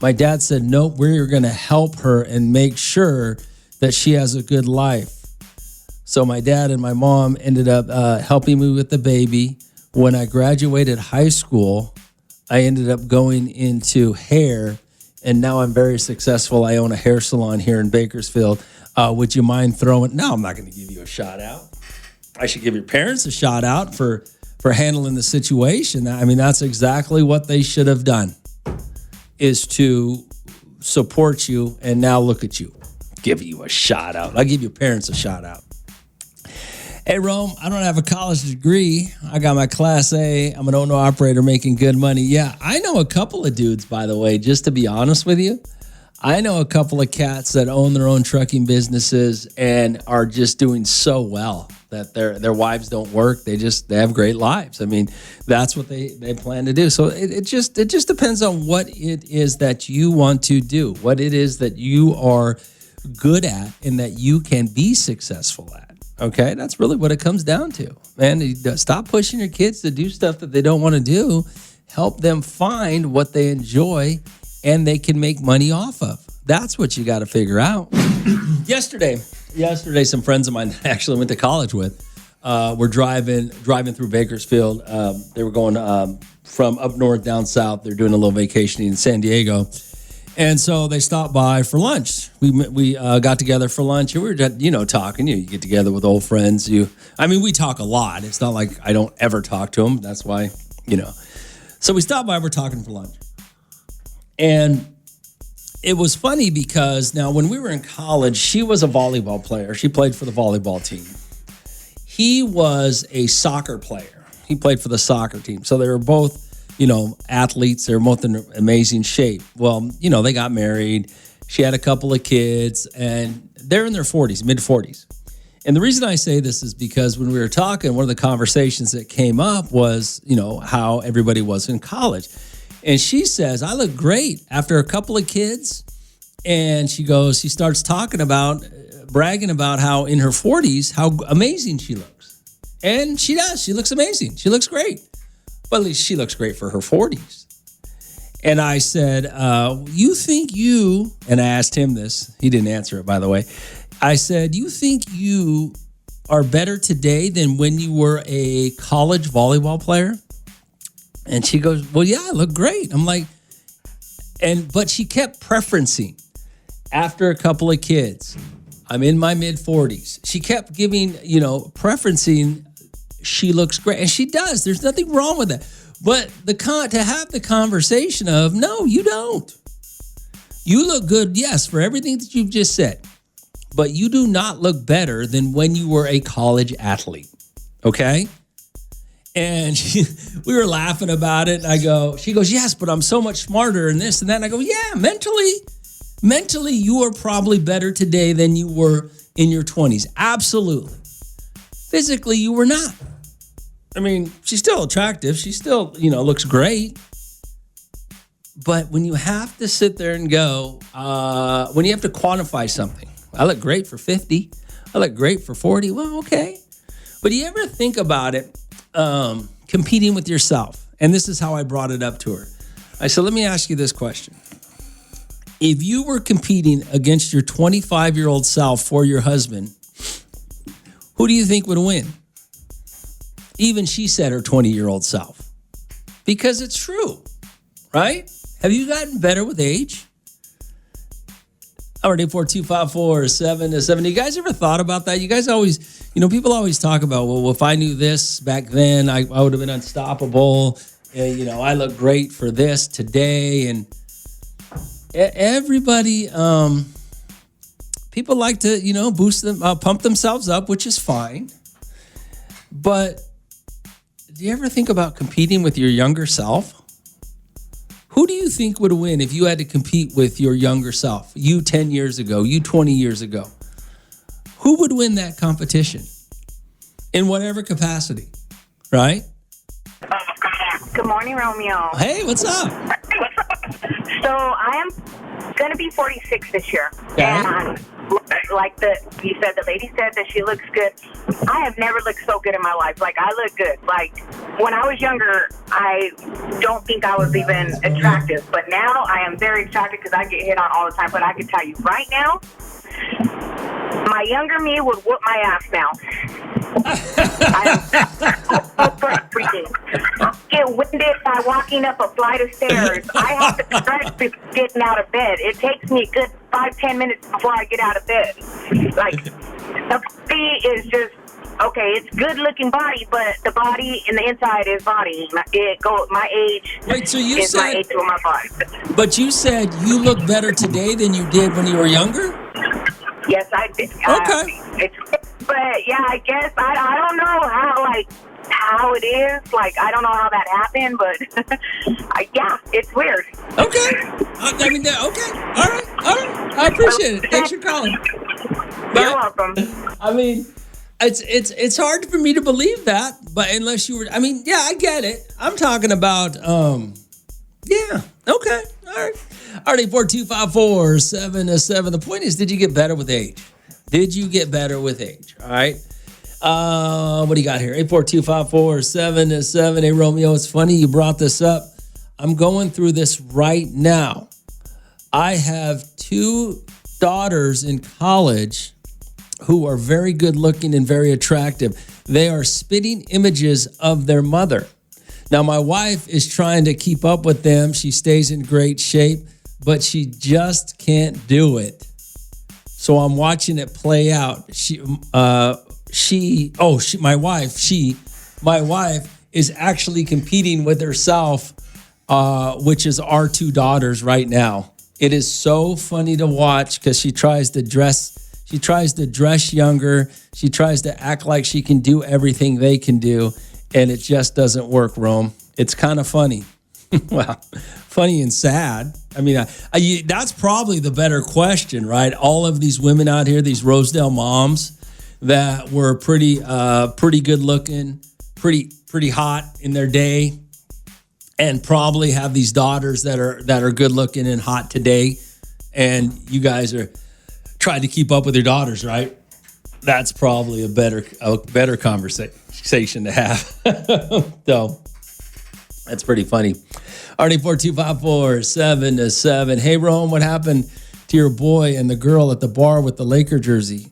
S1: My dad said, nope, we're going to help her and make sure that she has a good life. So my dad and my mom ended up helping me with the baby. When I graduated high school, I ended up going into hair, and now I'm very successful. I own a hair salon here in Bakersfield. Would you mind throwing? No, I'm not going to give you a shout out. I should give your parents a shout out for handling the situation. I mean, that's exactly what they should have done, is to support you. And now look at you, give you a shout out. I'll give your parents a shout out. Hey, Rome, I don't have a college degree. I got my Class A. I'm an owner-operator making good money. Yeah, I know a couple of dudes, by the way, just to be honest with you. I know a couple of cats that own their own trucking businesses and are just doing so well that their wives don't work. They have great lives. I mean, that's what they plan to do. So it just depends on what it is that you want to do, what it is that you are good at and that you can be successful at. Okay, that's really what it comes down to, man. Stop pushing your kids to do stuff that they don't want to do. Help them find what they enjoy and they can make money off of. That's what you got to figure out. Yesterday, some friends of mine I actually went to college with were driving through Bakersfield. They were going from up north down south. They're doing a little vacationing in San Diego. And so they stopped by for lunch. We got together for lunch, and we were talking. You get together with old friends. We talk a lot. It's not like I don't ever talk to them. That's why, So we stopped by. We're talking for lunch, and it was funny because now when we were in college, she was a volleyball player. She played for the volleyball team. He was a soccer player. He played for the soccer team. So they were both athletes. They're both in amazing shape. Well, they got married. She had a couple of kids, and they're in their 40s, mid-40s. And the reason I say this is because when we were talking, one of the conversations that came up was, how everybody was in college. And she says, I look great after a couple of kids. And she starts talking about, bragging about how in her 40s, how amazing she looks. And she does. She looks amazing. She looks great. But at least she looks great for her 40s. And I said, you think you, and I asked him this, he didn't answer it, by the way. I said, you think you are better today than when you were a college volleyball player? And she goes, well, yeah, I look great. I'm like, but she kept preferencing after a couple of kids. I'm in my mid 40s. She kept giving, preferencing. She looks great, and she does. There's nothing wrong with that. But to have the conversation of, no, you don't. You look good, yes, for everything that you've just said, but you do not look better than when you were a college athlete, okay? And we were laughing about it, and she goes, yes, but I'm so much smarter and this and that. And I go, yeah, mentally, you are probably better today than you were in your 20s. Absolutely. Physically, you were not. I mean, she's still attractive. She still, looks great. But when you have to sit there and go, when you have to quantify something, I look great for 50. I look great for 40. Well, okay. But do you ever think about it, competing with yourself? And this is how I brought it up to her. I said, let me ask you this question. If you were competing against your 25-year-old self for your husband, who do you think would win? Even she said her 20-year-old self. Because it's true, right? Have you gotten better with age? Our 84254-777. You guys ever thought about that? You guys always, people always talk about, well, if I knew this back then, I would have been unstoppable. I look great for this today. And everybody, people like to, boost them, pump themselves up, which is fine. But do you ever think about competing with your younger self? Who do you think would win if you had to compete with your younger self? You 10 years ago, you 20 years ago. Who would win that competition? In whatever capacity, right?
S3: Good morning, Romeo.
S1: Hey, what's up?
S3: So I am going to be 46 this year.
S1: Okay.
S3: And you said, the lady said that she looks good. I have never looked so good in my life. Like, I look good. Like, when I was younger, I don't think I was even attractive. But now I am very attractive because I get hit on all the time. But I can tell you right now, my younger me would whoop my ass now. I'm freaking. Get winded by walking up a flight of stairs. I have to stretch before getting out of bed. It takes me a good 5-10 minutes before I get out of bed. Like, the body is just, okay, it's good looking body, but the body and the inside is body. My age.
S1: Wait, so you
S3: is
S1: said,
S3: my age with my body.
S1: but you said you look better today than you did when you were younger?
S3: Yes, I did.
S1: Okay.
S3: But yeah, I guess I don't know how it is. Like, I don't know how that happened, but yeah, it's weird.
S1: Okay. I mean, okay. All right. I appreciate it. Thanks for calling.
S3: You're welcome.
S1: I mean, it's hard for me to believe that, but unless you were, I mean, yeah, I get it. I'm talking about, yeah, okay, all right. All right, 4254777. The point is, did you get better with age? Did you get better with age? All right. What do you got here? 8425477. Hey, Romeo, it's funny you brought this up. I'm going through this right now. I have 2 daughters in college who are very good looking and very attractive. They are spitting images of their mother. Now, my wife is trying to keep up with them. She stays in great shape, but she just can't do it. So I'm watching it play out. My wife is actually competing with herself, which is our 2 daughters right now. It is so funny to watch because she tries to dress younger. She tries to act like she can do everything they can do, and it just doesn't work, Rome. It's kind of funny. Well, funny and sad. I mean, that's probably the better question, right? All of these women out here, these Rosedale moms that were pretty good looking, pretty hot in their day, and probably have these daughters that are good looking and hot today, and you guys are trying to keep up with your daughters, right? That's probably a better conversation to have. So that's pretty funny. Already 4254777. Hey, Rome, what happened to your boy and the girl at the bar with the Laker jersey?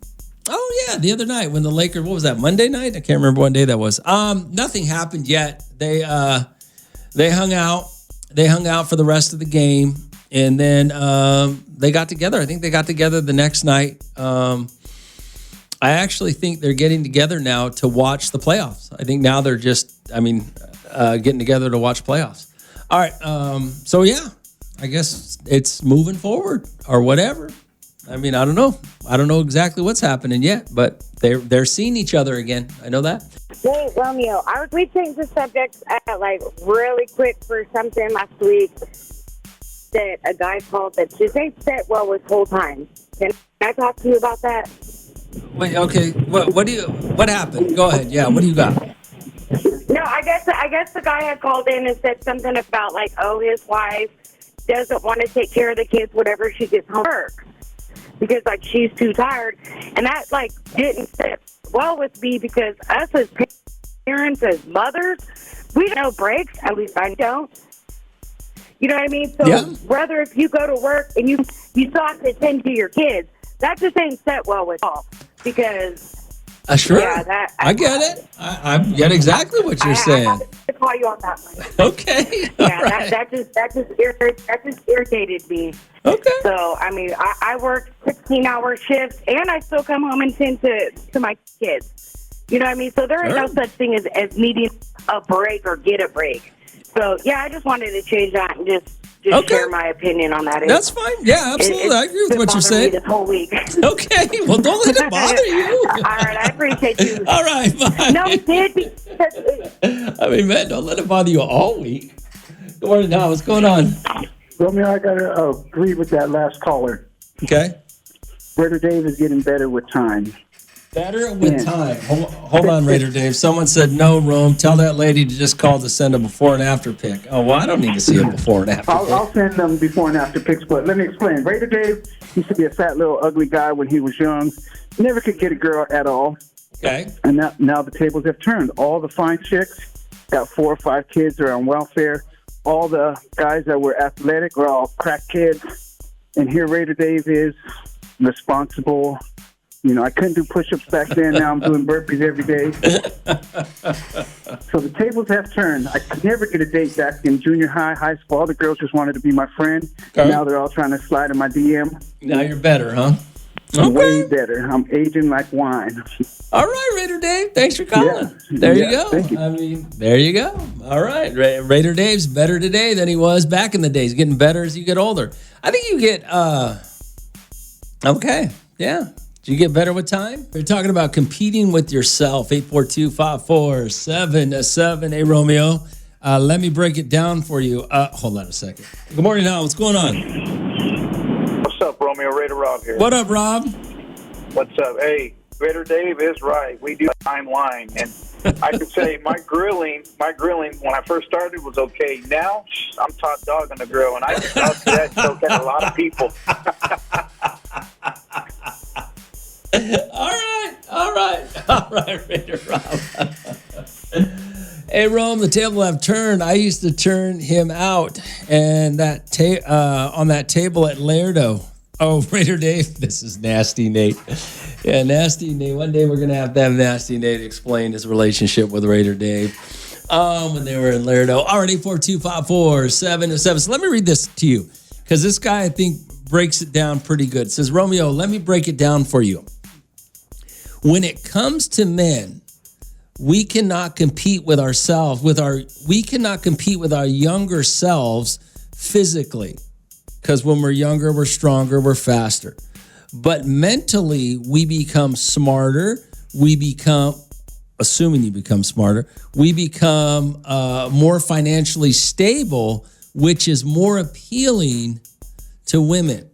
S1: Oh, yeah, the other night when the Lakers, what was that, Monday night? I can't remember what day that was. Nothing happened yet. They hung out. They hung out for the rest of the game, and then they got together. I think they got together the next night. I actually think they're getting together now to watch the playoffs. I think now they're just, getting together to watch playoffs. All right. So, yeah, I guess it's moving forward or whatever. I mean, I don't know. I don't know exactly what's happening yet, but they're seeing each other again. I know that.
S6: Hey, Romeo, we changed the subject really quick for something last week that a guy called that just ain't set well with whole time. Can I talk to you about that?
S1: Wait, okay. What happened? Go ahead. Yeah, what do you got?
S6: No, I guess the guy had called in and said something about his wife doesn't want to take care of the kids whenever she gets home from work because she's too tired, and that didn't sit well with me because us as parents, as mothers, we don't know breaks. At least I don't. You know what I mean? So whether if you go to work and you still have to attend to your kids, that just ain't set well with all because.
S1: Sure.
S6: Yeah,
S1: I get it. I get exactly what you're saying.
S6: I have to call you on that one.
S1: Okay.
S6: Yeah,
S1: right.
S6: that just irritated me.
S1: Okay.
S6: So I work 16-hour shifts and I still come home and tend to my kids. You know what I mean? So there is no such thing as needing a break or get a break. So yeah, I just wanted to change that and just share my opinion on that.
S1: That's fine. Yeah, absolutely. I agree with what you're saying.
S6: This whole week.
S1: Okay. Well, don't let it bother you.
S6: All right. I appreciate you.
S1: All right. Bye.
S6: No, it did.
S1: I mean, man, don't let it bother you all week. Good morning, now. What's going on?
S4: Romeo, I got to agree with that last caller.
S1: Okay.
S4: Brother Dave is getting better with time.
S1: Better with time. Hold on, Raider Dave. Someone said, no, Rome. Tell that lady to just call to send a before and after pic. Oh, well, I don't need to see a before and after pic.
S4: I'll send them before and after pics, but let me explain. Raider Dave used to be a fat little ugly guy when he was young. Never could get a girl at all.
S1: Okay.
S4: And now the tables have turned. All the fine chicks, got 4 or 5 kids that are on welfare. All the guys that were athletic were all crack kids. And here Raider Dave is responsible. You know, I couldn't do push-ups back then. Now I'm doing burpees every day. So the tables have turned. I could never get a date back in junior high, high school. All the girls just wanted to be my friend.
S1: Okay.
S4: Now they're all trying to slide in my DM.
S1: Now you're better, huh?
S4: Way better. I'm aging like wine.
S1: All right, Raider Dave. Thanks for calling.
S4: Yeah.
S1: There you
S4: Yeah,
S1: go.
S4: thank you.
S1: I mean, there you go. All right. Raider Dave's better today than he was back in the days. Getting better as you get older. I think you get, okay. Yeah. Do you get better with time? We're talking about competing with yourself. 842-547-7. Hey, Romeo. Let me break it down for you. Hold on a second. Good morning, Al. What's going on?
S2: What's up, Romeo? Raider Rob here.
S1: What up, Rob?
S2: What's up? Hey, Raider Dave is right. We do a timeline, and I could say my grilling when I first started was okay. Now I'm top dog on the grill, and I can tell you that choke at a lot of people.
S1: All right, Raider Rob. Hey, Rome, the table have turned. I used to turn him out, and that on that table at Laredo. Oh, Raider Dave, this is Nasty Nate. Yeah, Nasty Nate. One day we're going to have Nasty Nate explain his relationship with Raider Dave when they were in Laredo. All right, 842-547-7. So let me read this to you, because this guy, I think, breaks it down pretty good. It says, Romeo, let me break it down for you. When it comes to men, we cannot compete with ourselves, we cannot compete with our younger selves physically. Because when we're younger, we're stronger, we're faster. But mentally, we become smarter. Assuming you become smarter, we become more financially stable, which is more appealing to women.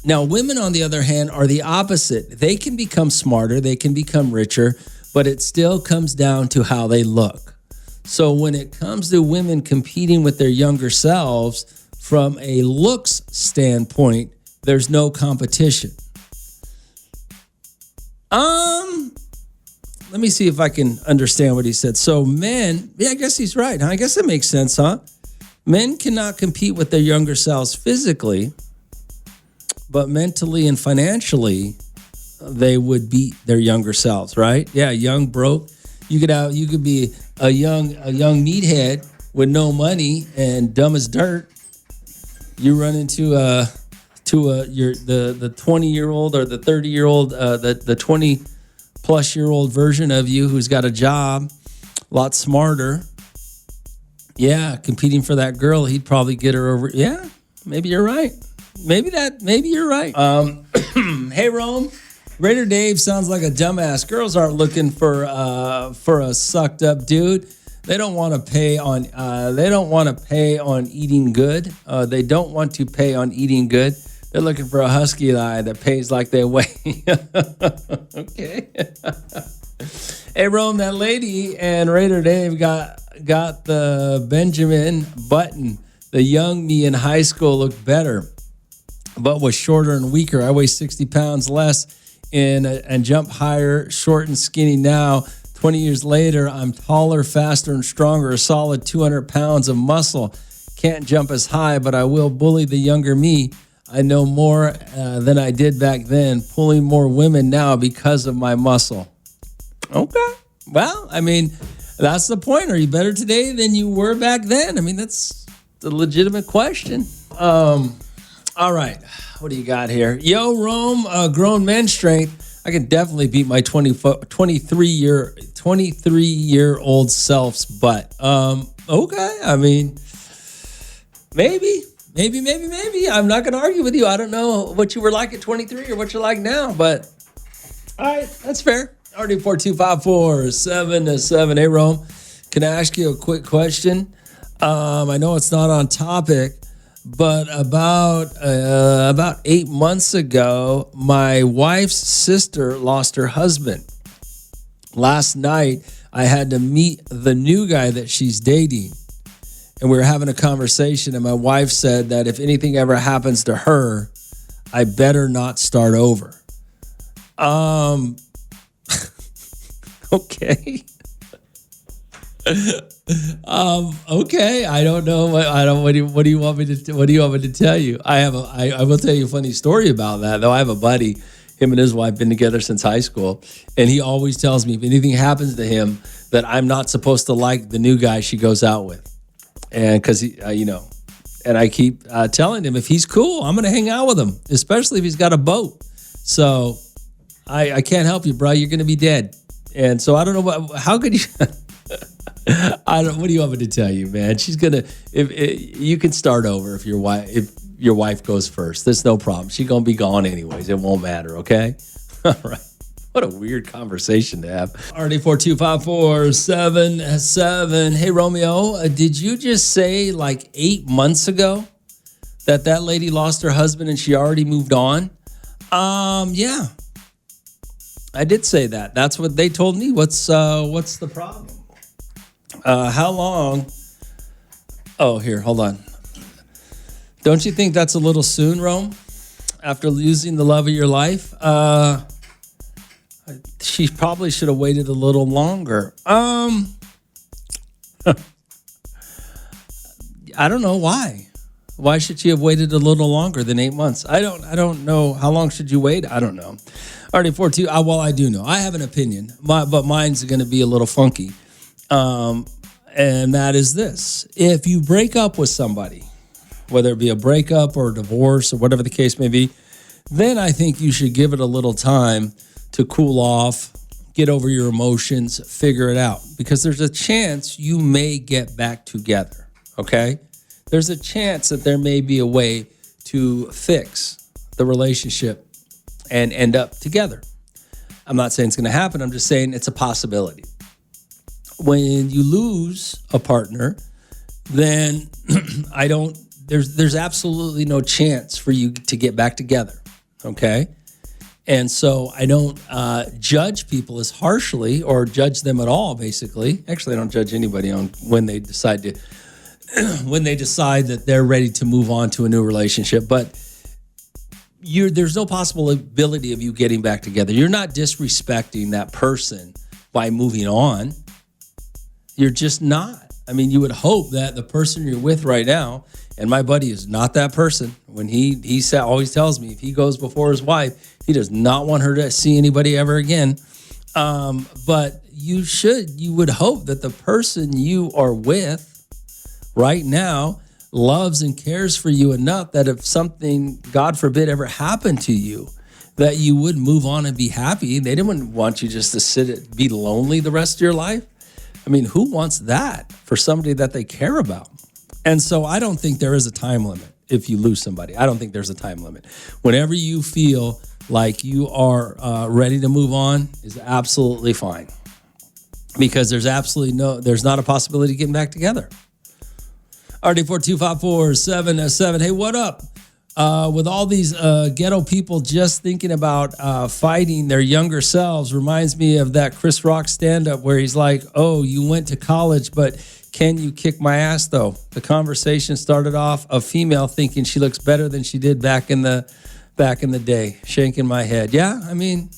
S1: Now, women, on the other hand, are the opposite. They can become smarter, they can become richer, but it still comes down to how they look. So when it comes to women competing with their younger selves, from a looks standpoint, there's no competition. Let me see if I can understand what he said. So men, I guess he's right. Huh? I guess that makes sense, huh? Men cannot compete with their younger selves physically, but mentally and financially, they would beat their younger selves, right? Yeah, young, broke. You could be a young meathead with no money and dumb as dirt. You run into the 20-year-old or the 30-year-old, the 20-plus-year-old version of you who's got a job, a lot smarter. Yeah, competing for that girl, he'd probably get her over. Yeah, maybe you're right. Maybe you're right. Hey, Rome. Raider Dave sounds like a dumbass. Girls aren't looking for a sucked up dude. They don't want to pay on. They don't want to pay on eating good. They don't want to pay on eating good. They're looking for a husky guy that pays like they weigh. Okay. Hey, Rome, that lady and Raider Dave got the Benjamin Button. The young me in high school looked better, but was shorter and weaker. I weigh 60 pounds less and jump higher, short and skinny now. 20 years later, I'm taller, faster, and stronger, a solid 200 pounds of muscle. Can't jump as high, but I will bully the younger me. I know more than I did back then, pulling more women now because of my muscle. Okay. Well, I mean, that's the point. Are you better today than you were back then? I mean, that's the legitimate question. All right. What do you got here? Yo, Rome, grown man strength. I can definitely beat my 23-year-old self's butt. Okay. I mean, maybe. I'm not going to argue with you. I don't know what you were like at 23 or what you're like now, but all right, that's fair. RD42547-7. Hey, Rome, can I ask you a quick question? I know it's not on topic, but about 8 months ago, my wife's sister lost her husband. Last night, I had to meet the new guy that she's dating. And we were having a conversation, and my wife said that if anything ever happens to her, I better not start over. Okay. Okay, I don't know. What do you want me to tell you? I will tell you a funny story about that. Though I have a buddy, him and his wife been together since high school, and he always tells me if anything happens to him that I'm not supposed to like the new guy she goes out with, and because he, and I keep telling him if he's cool, I'm going to hang out with him, especially if he's got a boat. So I can't help you, bro. You're going to be dead, and so I don't know how could you. What do you want me to tell you, man? She's gonna. You can start over if your wife goes first. There's no problem. She's gonna be gone anyways. It won't matter. Okay. All right. What a weird conversation to have. RD4254777. Hey Romeo, did you just say like 8 months ago that lady lost her husband and she already moved on? Yeah. I did say that. That's what they told me. What's the problem? How long? Oh, here, hold on. Don't you think that's a little soon, Rome? After losing the love of your life? She probably should have waited a little longer. I don't know why. Why should she have waited a little longer than 8 months? I don't know. How long should you wait? I don't know. RD42, well, I do know. I have an opinion, but mine's going to be a little funky. And that is this. If you break up with somebody, whether it be a breakup or a divorce or whatever the case may be, then I think you should give it a little time to cool off, get over your emotions, figure it out. Because there's a chance you may get back together, okay? There's a chance that there may be a way to fix the relationship and end up together. I'm not saying it's going to happen. I'm just saying it's a possibility. When you lose a partner, then there's absolutely no chance for you to get back together, okay? And so I don't judge people as harshly or judge them at all, basically. Actually, I don't judge anybody on when they decide that they're ready to move on to a new relationship, but there's no possibility of you getting back together. You're not disrespecting that person by moving on. You're just not. I mean, you would hope that the person you're with right now, and my buddy is not that person. When he always tells me if he goes before his wife, he does not want her to see anybody ever again. But you would hope that the person you are with right now loves and cares for you enough that if something, God forbid, ever happened to you, that you would move on and be happy. They didn't want you just to be lonely the rest of your life. I mean, who wants that for somebody that they care about? And so I don't think there is a time limit if you lose somebody. I don't think there's a time limit. Whenever you feel like you are ready to move on is absolutely fine, because there's not a possibility of getting back together. RD4254777. Hey, what up? With all these ghetto people just thinking about fighting their younger selves reminds me of that Chris Rock stand-up where he's like, oh, you went to college, but can you kick my ass, though? The conversation started off a female thinking she looks better than she did back in the day, shaking my head. Yeah, I mean,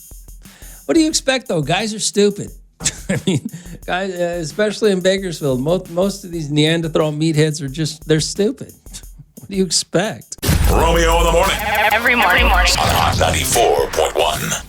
S1: what do you expect, though? Guys are stupid. I mean, guys, especially in Bakersfield, most of these Neanderthal meatheads they're stupid. What do you expect?
S7: Romeo in the Morning.
S8: Every morning.
S7: On Hot 94.1.